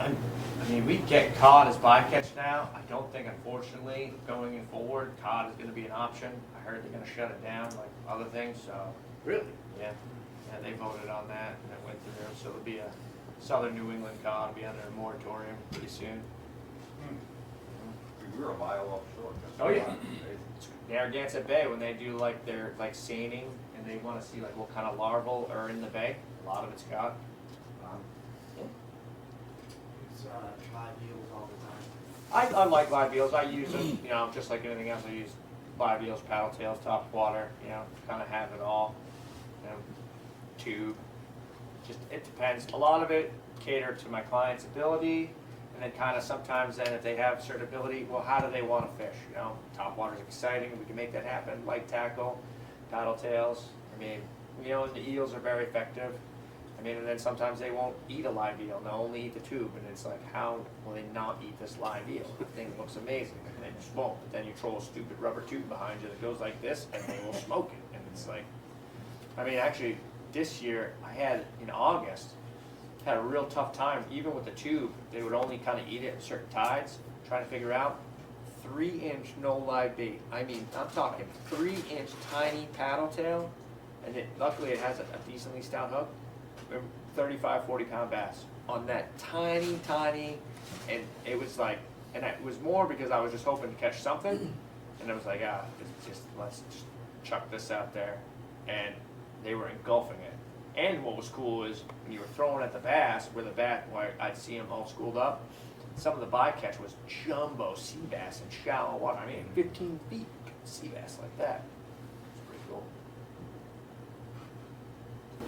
I mean, we get cod as bycatch now. I don't think, unfortunately, going forward, cod is going to be an option. I heard they're going to shut it down, like other things. So Really? yeah, they voted on that, and it went through. So it'll be a southern New England cod be under a moratorium pretty soon. We were a mile offshore. Oh yeah. Narragansett Bay, when they do like their seining and they want to see like what kind of larval are in the bay, a lot of it's cod. It's live eels all the time. I like live eels. I use them, you know, just like anything else. I use live eels, paddle tails, top water, you know, kind of have it all. You know, tube. Just it depends. A lot of it cater to my client's ability, and then kind of sometimes then if they have certain ability, well, how do they want to fish? You know, top water is exciting. We can make that happen. Light tackle, paddle tails. I mean, you know, and the eels are very effective. I mean, and then sometimes they won't eat a live eel. They'll only eat the tube, and it's like, how will they not eat this live eel? The thing looks amazing, and they just won't. But then you throw a stupid rubber tube behind you that goes like this, and they will smoke it. And it's like, I mean, actually, this year I had in August had a real tough time. Even with the tube, they would only kind of eat it at certain tides. Trying to figure out 3-inch no live bait. I mean, I'm talking 3-inch tiny paddle tail, and luckily it has a decently stout hook. 35, 40-pound bass on that tiny, and it was like, and it was more because I was just hoping to catch something, and it was like, let's just chuck this out there, and they were engulfing it. And what was cool is when you were throwing at the bass, where I'd see them all schooled up, some of the bycatch was jumbo sea bass in shallow water. I mean, 15 feet sea bass like that. It's pretty cool.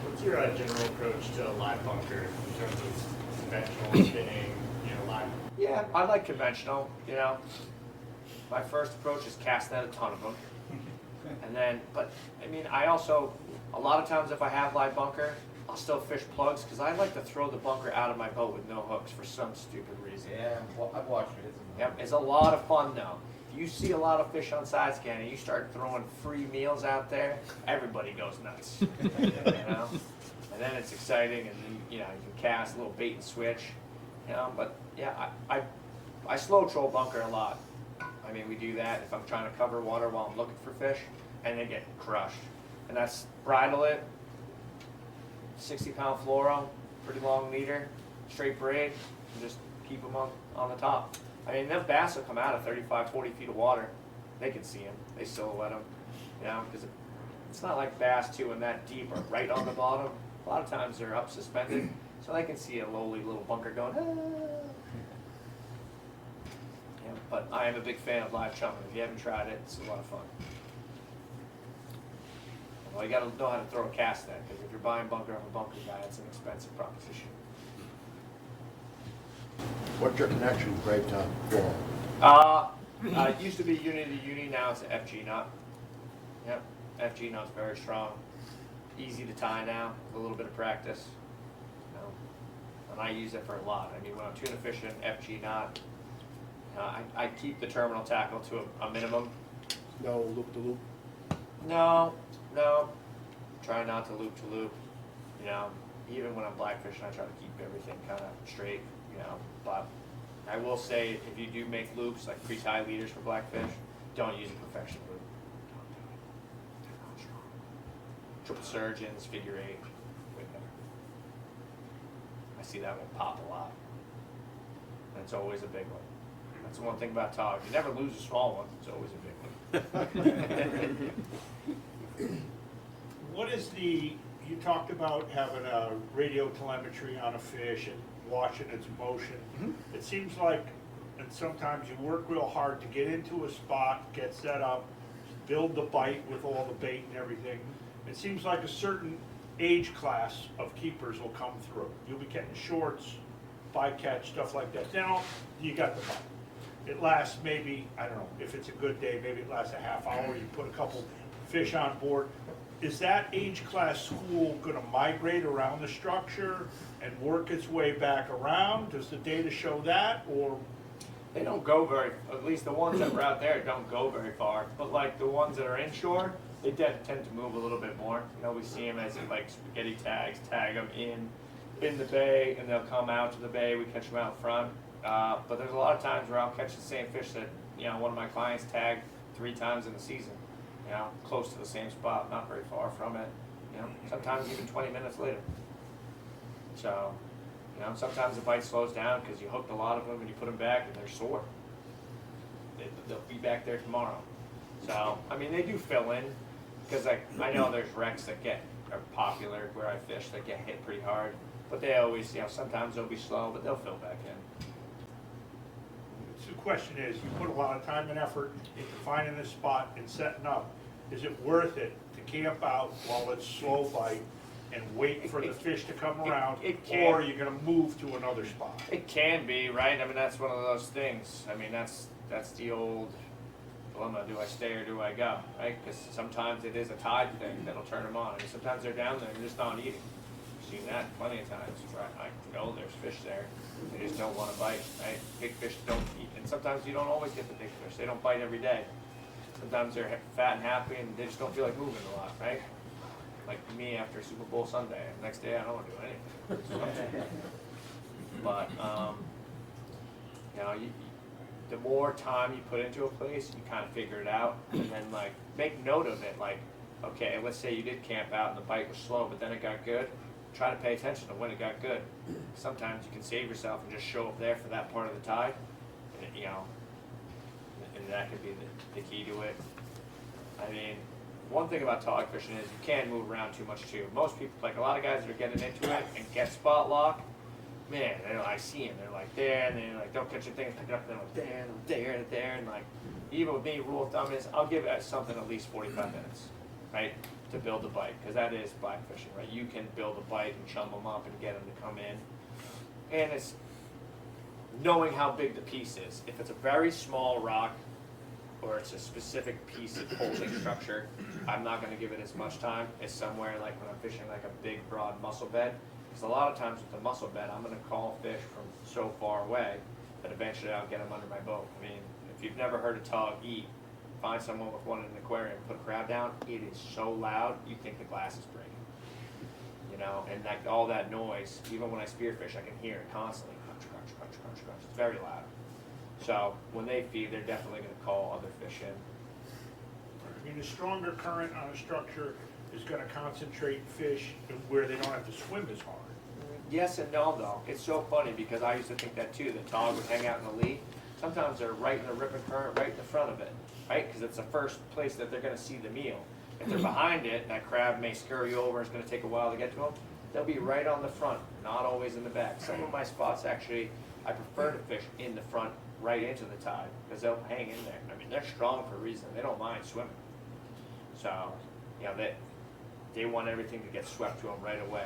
What's your general approach to a live bunker in terms of conventional spinning, you know, live? Yeah, I like conventional, you know. My first approach is casting out a ton of them. And then, but, I mean, I also, a lot of times if I have live bunker, I'll still fish plugs, because I like to throw the bunker out of my boat with no hooks for some stupid reason. Yeah, well, I've watched it. Yep, it's a lot of fun though. if you see a lot of fish on side scan and you start throwing free meals out there, everybody goes nuts. You know? And then it's exciting, and you know, you can cast a little bait and switch. You know, but yeah, I slow troll bunker a lot. I mean, we do that if I'm trying to cover water while I'm looking for fish, and they get crushed. And that's bridle it, 60-pound fluoro, pretty long leader, straight braid, and just keep them on the top. I mean, them bass will come out of 35, 40 feet of water. They can see them. They silhouette them, you know, because it's not like bass too and that deep or right on the bottom. A lot of times they're up suspended, so they can see a lowly little bunker going, ah. Yeah, but I am a big fan of live chumming. If you haven't tried it, it's a lot of fun. Well, you got to know how to throw a cast then, because if you're buying bunker off a bunker guy, it's an expensive proposition. What's your connection grade to floor? It used to be uni to uni, now it's an FG knot. Yep, FG knot's very strong. Easy to tie now, with a little bit of practice. You know, and I use it for a lot. I mean, when I'm tuna fishing, FG knot, I keep the terminal tackle to a minimum. No loop to loop? No. Try not to loop. You know, even when I'm blackfishing, I try to keep everything kind of straight. You know, but I will say if you do make loops like pre-tie leaders for blackfish, don't use a perfection loop. Don't do it. Triple surgeons, figure 8, way better. I see that one pop a lot, and it's always a big one. That's the one thing about taug. You never lose a small one. It's always a big one. What is you talked about having a radio telemetry on a fish and watching its motion. Mm-hmm. It seems like, and sometimes you work real hard to get into a spot, get set up, build the bite with all the bait and everything. It seems like a certain age class of keepers will come through. You'll be getting shorts, bycatch, stuff like that. Now, you got the bite. It lasts maybe, I don't know, if it's a good day, maybe it lasts a half hour, you put a couple fish on board. Is that age class school gonna migrate around the structure and work its way back around? Does the data show that, or? They don't go very, at least the ones that were out there don't go very far. But like the ones that are inshore, they tend to move a little bit more. You know, we see them as like spaghetti tags, tag them in the bay, and they'll come out to the bay. We catch them out front. But there's a lot of times where I'll catch the same fish that, you know, one of my clients tagged 3 times in the season. You know, close to the same spot, not very far from it. You know, sometimes even 20 minutes later. So, you know, sometimes the bite slows down because you hooked a lot of them and you put them back and they're sore. They'll be back there tomorrow. So, I mean, they do fill in because I know there's wrecks that are popular where I fish that get hit pretty hard. But they always, you know, sometimes they'll be slow, but they'll fill back in. So the question is, you put a lot of time and effort into finding this spot and setting up. Is it worth it to camp out while it's slow bite and wait for the fish to come around, or are you going to move to another spot? It can be, right? I mean, that's one of those things. I mean, that's the old dilemma: do I stay or do I go? Right? Because sometimes it is a tide thing that'll turn them on. I mean, sometimes they're down there and just not eating. I've seen that plenty of times. Right? I know there's fish there. They just don't want to bite. Right? Big fish don't eat, and sometimes you don't always get the big fish. They don't bite every day. Sometimes they're fat and happy and they just don't feel like moving a lot, right? Like me after Super Bowl Sunday. The next day I don't want to do anything. But, you know, the more time you put into a place, you kind of figure it out. And then, like, make note of it. Like, okay, let's say you did camp out and the bite was slow, but then it got good. Try to pay attention to when it got good. Sometimes you can save yourself and just show up there for that part of the tide. And, you know, and that could be the key to it. I mean, one thing about taug fishing is you can move around too much too. Most people, like a lot of guys that are getting into it and get spot lock, man, I see them. They're like there, and they're like, don't catch a thing, and pick it up, and they're like there, and like, even with me, rule of thumb is I'll give it something at least 45 minutes, right, to build a bite, because that is blackfishing, right? You can build a bite and chum them up and get them to come in, and it's knowing how big the piece is. If it's a very small rock, or it's a specific piece of holding structure, I'm not going to give it as much time as somewhere like when I'm fishing like a big, broad mussel bed. Because a lot of times with the mussel bed, I'm going to call fish from so far away that eventually I'll get them under my boat. I mean, if you've never heard a taug eat, find someone with one in an aquarium, put a crab down, it is so loud, you think the glass is breaking. You know, and like all that noise, even when I spearfish, I can hear it constantly, crunch, crunch, crunch, crunch, crunch. It's very loud. So when they feed, they're definitely going to call other fish in. I mean, a stronger current on a structure is gonna concentrate fish where they don't have to swim as hard. Yes and no, though. It's so funny because I used to think that too. The taug would hang out in the lee. Sometimes they're right in the ripping current, right in the front of it, right? Because it's the first place that they're going to see the meal. If they're behind it, that crab may scurry over. It's going to take a while to get to them. They'll be right on the front, not always in the back. Some of my spots actually, I prefer to fish in the front, right into the tide, because they'll hang in there. I mean, they're strong for a reason. They don't mind swimming. So, you know, they want everything to get swept to them right away.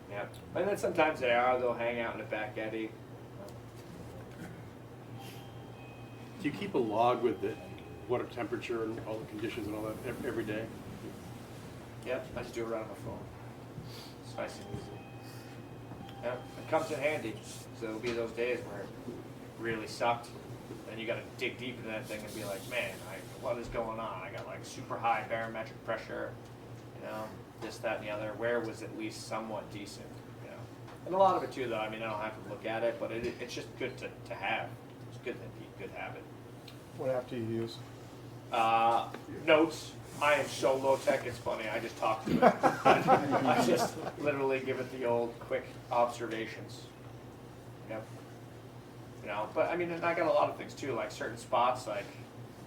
Yeah, and then sometimes they'll hang out in the back eddy. Do you keep a log with the water temperature and all the conditions and all that every day? Yep, I just do it right on my phone. It's nice and easy. Yep, it comes in handy. So there'll be those days where it really sucked, and you got to dig deep into that thing and be like, man, what is going on? I got like super high barometric pressure, you know, this, that, and the other. Where was at least somewhat decent, you know. And a lot of it too, though. I mean, I don't have to look at it, but it's just good to have. It's good to be good habit. What app do you use? Notes. I am so low tech. It's funny. I just talk to it. I just literally give it the old quick observations. Yep. You know, but I mean, and I got a lot of things too. Like certain spots, like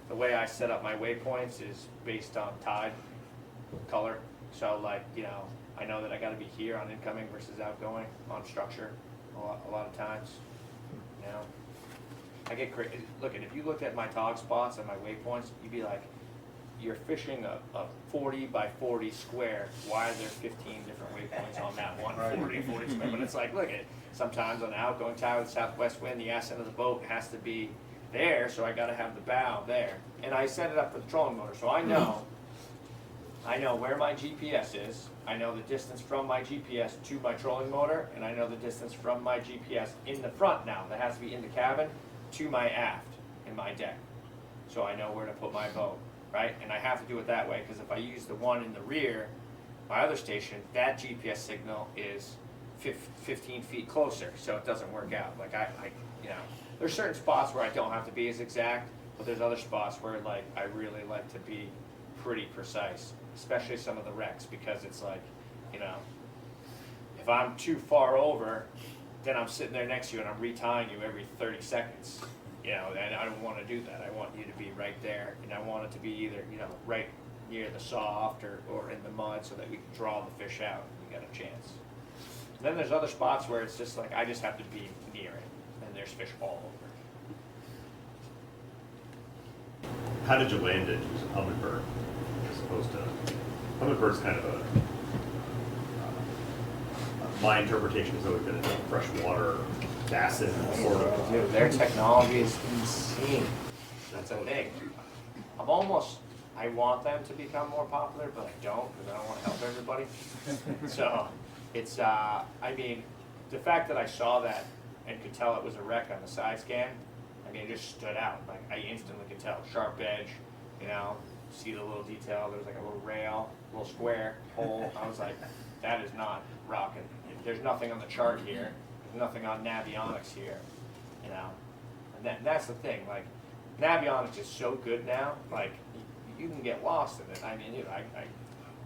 the way I set up my waypoints is based on tide, color. So like, you know, I know that I got to be here on incoming versus outgoing on structure a lot of times. You know, I get crazy. Look, if you looked at my taug spots and my waypoints, you'd be like, you're fishing a 40 by 40 square. Why are there 15 different waypoints on that one 40 square? But it's like, look at it. Sometimes on the outgoing tide with southwest wind, the ass end of the boat has to be there, so I got to have the bow there. And I set it up for the trolling motor, so I know where my GPS is. I know the distance from my GPS to my trolling motor, and I know the distance from my GPS in the front now, that has to be in the cabin, to my aft in my deck. So I know where to put my boat, right? And I have to do it that way, because if I use the one in the rear, my other station, that GPS signal is 15 feet closer, so it doesn't work out. Like I you know, there's certain spots where I don't have to be as exact, but there's other spots where like I really like to be pretty precise, especially some of the wrecks, because it's like, you know, if I'm too far over, then I'm sitting there next to you and I'm retying you every 30 seconds, you know, and I don't want to do that. I want you to be right there, and I want it to be either, you know, right near the soft or in the mud so that we can draw the fish out and you got a chance. And then there's other spots where it's just like I just have to be near it, and there's fish all over. How did you land it using hummingbird as opposed to hummingbbird's kind of my interpretation has always been a freshwater bassin sort of. Dude, their technology is insane. That's a thing. I want them to become more popular, but I don't, because I don't want to help everybody. So it's, I mean, the fact that I saw that and could tell it was a wreck on the side scan, I mean, it just stood out. Like, I instantly could tell. Sharp edge, you know, see the little detail. There was like a little rail, a little square hole. I was like, that is not rocking. There's nothing on the chart here. There's nothing on Navionics here, you know. And that's the thing. Like, Navionics is so good now. Like, you can get lost in it. I mean, dude, I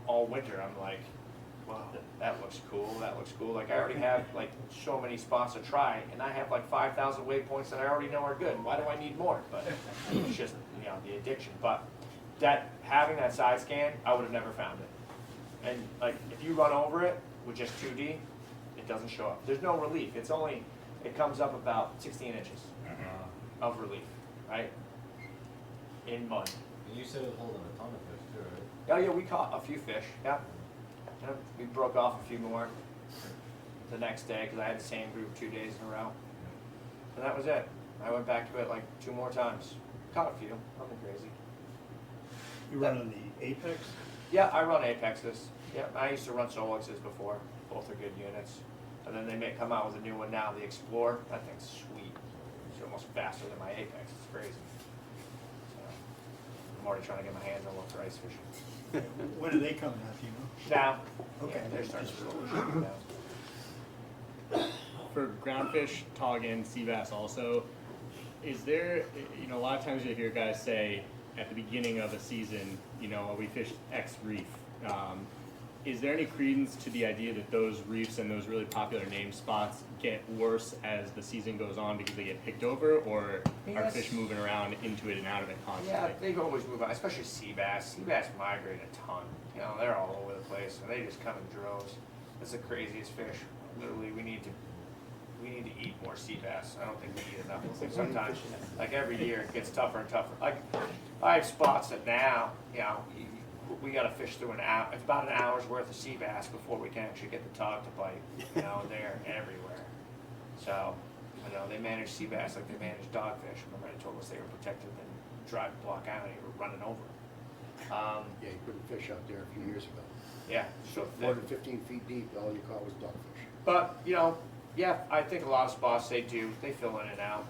all winter I'm like, wow, that looks cool. That looks cool. Like, I already have like so many spots to try, and I have like 5,000 waypoints that I already know are good. Why do I need more? But it's just, you know, the addiction. But having that side scan, I would have never found it. And like, if you run over it with just 2D, it doesn't show up. There's no relief. It comes up about 16 inches of relief, right? In mud. And you said it was holding a ton of fish too, right? Oh yeah, we caught a few fish, yeah. We broke off a few more the next day, because I had the same group 2 days in a row. And that was it. I went back to it like 2 more times. Caught a few, nothing crazy. You running the Apex? Yeah, I run Apexes. Yeah, I used to run Solixes before. Both are good units. And then they may come out with a new one now, the Explorer. That thing's sweet. So almost faster than my apex. It's crazy. So, I'm already trying to get my hands on one for ice fishing. When are they coming out, do you know? Now, Okay. yeah, they're starting to roll now. For groundfish, taug, and sea bass also, is there, you know, a lot of times you hear guys say at the beginning of a season, you know, we fished X reef. Is there any credence to the idea that those reefs and those really popular name spots get worse as the season goes on because they get picked over, or are fish moving around into it and out of it constantly? Yeah, they always move on, especially sea bass. Sea bass migrate a ton. You know, they're all over the place, and they just come in droves. It's the craziest fish. Literally, we need to eat more sea bass. I don't think we eat enough. Sometimes, like every year, it gets tougher and tougher. Like, I have spots that now, you know, we got to fish through an hour. It's about an hour's worth of sea bass before we can actually get the taug to bite. You know, they're everywhere. So, you know, they manage sea bass like they manage dogfish. Remember, they told us they were protected and drive block out and they were running over. Yeah, you couldn't fish out there a few years ago. Yeah, so More than 15 feet deep, all you caught was dogfish. but you know, yeah, I think a lot of spots they fill in and out,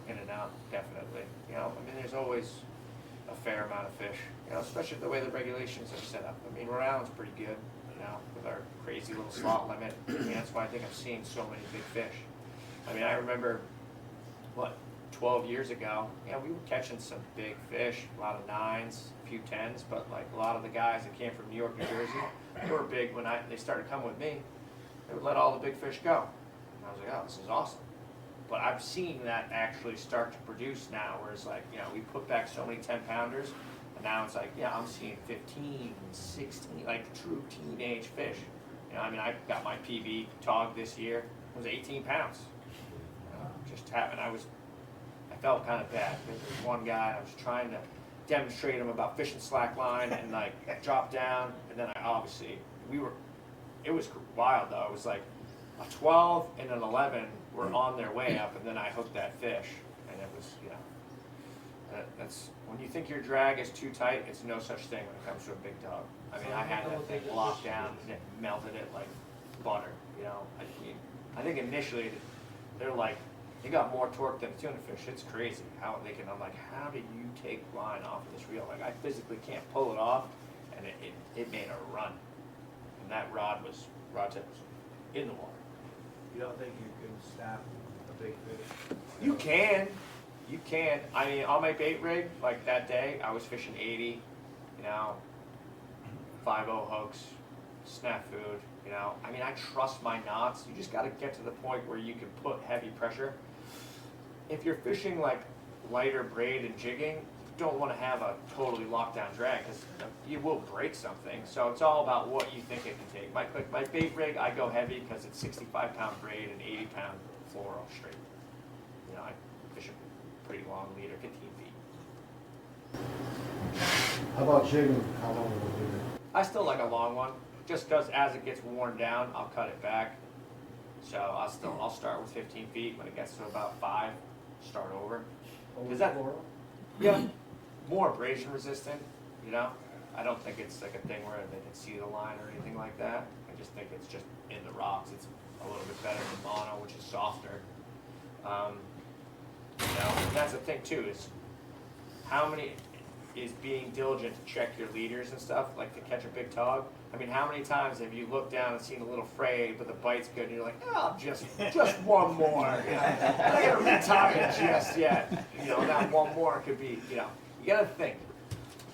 definitely. You know, I mean, there's always a fair amount of fish. You know, especially the way the regulations are set up. I mean, Rhode Island's pretty good, you know, with our crazy little slot limit. I mean, that's why I think I've seen so many big fish. I mean, I remember, 12 years ago, yeah, we were catching some big fish, a lot of 9s, a few 10s, but like a lot of the guys that came from New York, New Jersey, they were big when they started coming with me. They would let all the big fish go. And I was like, oh, this is awesome. But I've seen that actually start to produce now, where it's like, you know, we put back so many 10-pounders, and now it's like, yeah, I'm seeing 15, 16, like true teenage fish. You know, I mean, I got my PB taug this year. It was 18 pounds. Just happened. I felt kind of bad. There was one guy, I was trying to demonstrate him about fishing slack line and like drop down, and then it was wild though. It was like a 12 and an 11 were on their way up, and then I hooked that fish, and it was, you know, that's when you think your drag is too tight, it's no such thing when it comes to a big dog. I mean, I had that thing locked down and it melted it like butter, you know. I think initially they're like, they got more torque than a tuna fish. It's crazy how they can. I'm like, how did you take line off of this reel? Like, I physically can't pull it off, and it made a run. And that rod tip was in the water. You don't think you can snap a big fish? You can. I mean, on my bait rig, like that day, I was fishing 80, you know, 5/0 hooks, snap food, you know. I mean, I trust my knots. You just got to get to the point where you can put heavy pressure. If you're fishing like lighter braid and jigging, you don't want to have a totally locked down drag because you will break something. So it's all about what you think it can take. My bait rig, I go heavy because it's 65-pound braid and 80-pound fluoro straight. You know, I fish a pretty long leader, 15 feet. How about jigging? How long will it be? I still like a long one, just because as it gets worn down, I'll cut it back. So I'll start with 15 feet. When it gets to about 5, start over. Is that yeah, more abrasion resistant? You know, I don't think it's like a thing where they can see the line or anything like that. I just think it's just in the rocks. It's a little bit better than mono, which is softer. You know, and that's the thing too, is how many is being diligent to check your leaders and stuff, like to catch a big taug. I mean, how many times have you looked down and seen a little fray, but the bite's good, and you're like, oh, just one more. You know, I'm not gonna retire just yet. You know, that one more could be, you know, you gotta think.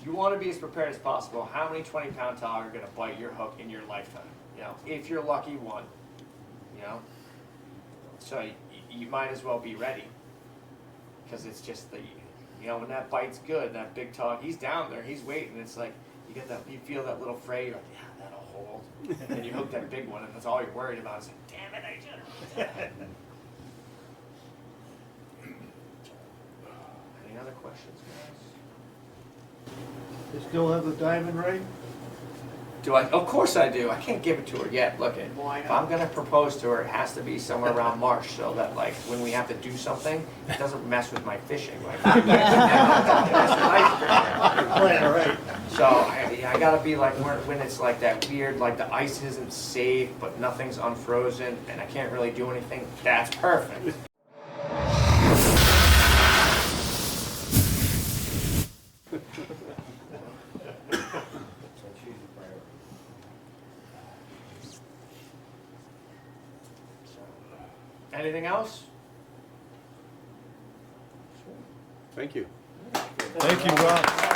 You want to be as prepared as possible. How many 20-pound taug are gonna bite your hook in your lifetime? You know, if you're lucky, one. You know, so you might as well be ready, because it's just the, you know, when that bite's good, that big taug, he's down there, he's waiting. It's like you feel that little fray, you're like, yeah, that'll hold. And then you hook that big one, and that's all you're worried about. It's like, damn it, I should. Any other questions, guys? You still have the diamond ring? Do I? Of course I do. I can't give it to her yet. Look, if I'm gonna propose to her, it has to be somewhere around March, so that like when we have to do something, it doesn't mess with my fishing. Like, Right. So I gotta be like when it's like that weird, like the ice isn't safe, but nothing's unfrozen, and I can't really do anything. That's perfect. Anything else? Thank you. Thank you, Rob.